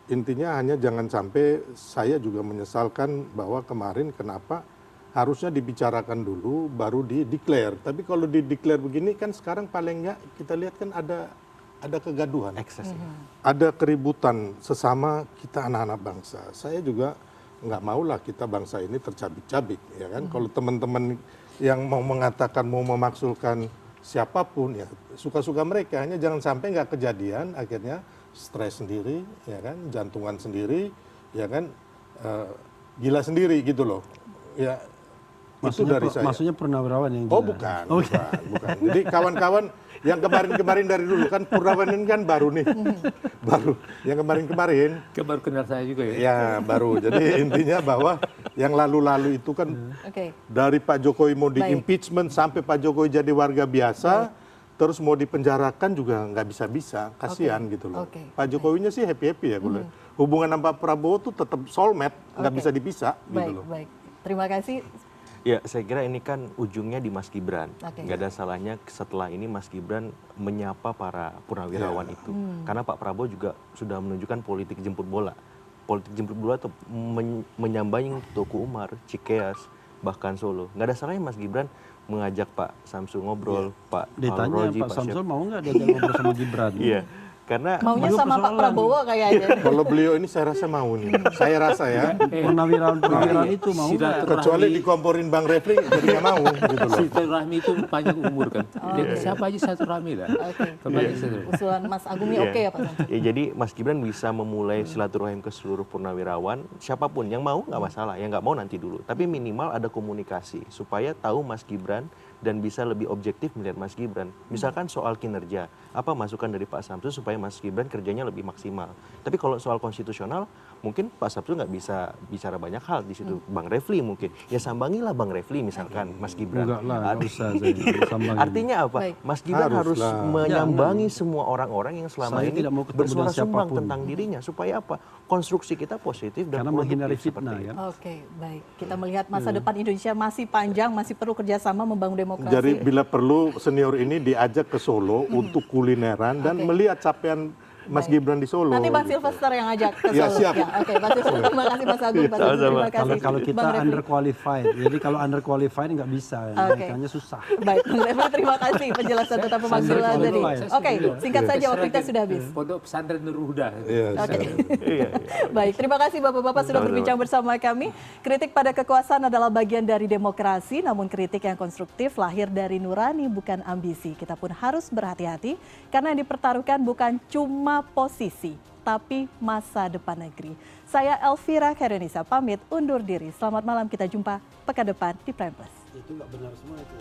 intinya hanya jangan sampai saya juga menyesalkan bahwa kemarin kenapa harusnya dibicarakan dulu baru di-declare. Tapi kalau di-declare begini kan sekarang paling nggak kita lihat kan ada kegaduhan. Ekses. Ada keributan sesama kita anak-anak bangsa. Saya juga nggak maulah kita bangsa ini tercabik-cabik, ya kan. Kalau teman-teman yang mau mengatakan mau memaksulkan siapapun, ya suka-suka mereka. Hanya jangan sampai nggak kejadian akhirnya stres sendiri, ya kan, jantungan sendiri, ya kan, gila sendiri gitu loh. Ya itu dari saya. Maksudnya Purnawirawan yang Oh gila. bukan. Jadi kawan-kawan yang kemarin-kemarin dari dulu kan Purnawirawan ini kan baru nih, baru. Yang kemarin-kemarin. Baru kenal saya juga ya. Ya baru. Jadi intinya bahwa yang lalu-lalu itu kan dari Pak Jokowi mau di impeachment sampai Pak Jokowi jadi warga biasa, terus mau dipenjarakan juga nggak bisa-bisa, kasihan gitu loh. Pak Jokowinya sih happy-happy ya, hubungan sama Pak Prabowo tuh tetap soulmate, nggak bisa dipisah gitu loh. Baik. Terima kasih. Ya, saya kira ini kan ujungnya di Mas Gibran. Nggak ada salahnya setelah ini Mas Gibran menyapa para purnawirawan itu. Karena Pak Prabowo juga sudah menunjukkan politik jemput bola. Politik jemput bola itu menyambangi Tuku Umar, Cikeas, bahkan Solo. Nggak ada salahnya Mas Gibran mengajak Pak Samsul ngobrol, Pak Ditanya Al-Roji, Pak Samsul mau nggak diajak ngobrol sama Gibran? Iya, karena Maunya sama Pak Prabowo kayaknya. Kalau beliau ini saya rasa mau nih, saya rasa ya. Purnawirawan itu mau nggak? Kecuali dikomporin Bang Refli, jadi nggak mau gitu loh. Silaturahmi itu panjang umur kan. Siapa aja silaturahmi lah. Usulan Mas Agung ini oke ya Pak Samsul? Ya, jadi Mas Gibran bisa memulai silaturahim ke seluruh purnawirawan, siapapun yang mau nggak masalah, yang nggak mau nanti dulu. Tapi minimal ada komunikasi supaya tahu Mas Gibran dan bisa lebih objektif melihat Mas Gibran. Misalkan soal kinerja, apa masukan dari Pak Samsul supaya Mas Gibran kerjanya lebih maksimal. Tapi kalau soal konstitusional, mungkin Pak Samsul nggak bisa bicara banyak hal di situ. Bang Refli mungkin, ya sambangilah Bang Refli misalkan, Mas Gibran. Enggak lah, nggak usah saya sambangin. Artinya apa? Mas Gibran harus menyambangi semua orang-orang yang selama Saya ini tidak mau ketemu bersuara dengan sumbang siapapun. tentang dirinya. Supaya apa? Konstruksi kita positif dan Karena produktif menghindari seperti fitnah itu. kan. Oke, baik. Kita melihat masa depan Indonesia masih panjang, masih perlu kerjasama membangun demokrasi. Jadi bila perlu senior ini diajak ke Solo untuk kulineran dan melihat capaian Mas Gibran di Solo. Nanti Bang gitu. Sylvester yang ajak ke Solo. Ya, siap. Oke, Bang Sylvester, terima kasih Mas Agung. Pak Sylvester, terima kasih. Kalau kita Bang Refli. underqualified, jadi kalau underqualified nggak bisa, makanya susah. Baik, Bang Refli, terima kasih penjelasan tentang pemakzulan tadi. Underqualified. Oke, singkat saja waktu kita sudah habis. Pondok pesantren Nur Huda. Iya, Oke. Iya. Baik, terima kasih Bapak-Bapak sudah berbincang bersama kami. Kritik pada kekuasaan adalah bagian dari demokrasi, namun kritik yang konstruktif lahir dari nurani bukan ambisi. Kita pun harus berhati-hati karena yang dipertaruhkan bukan cuma posisi, tapi masa depan negeri. Saya Elvira Karenisa pamit undur diri. Selamat malam, kita jumpa pekan depan di Prime Plus. Itu nggak benar semua itu.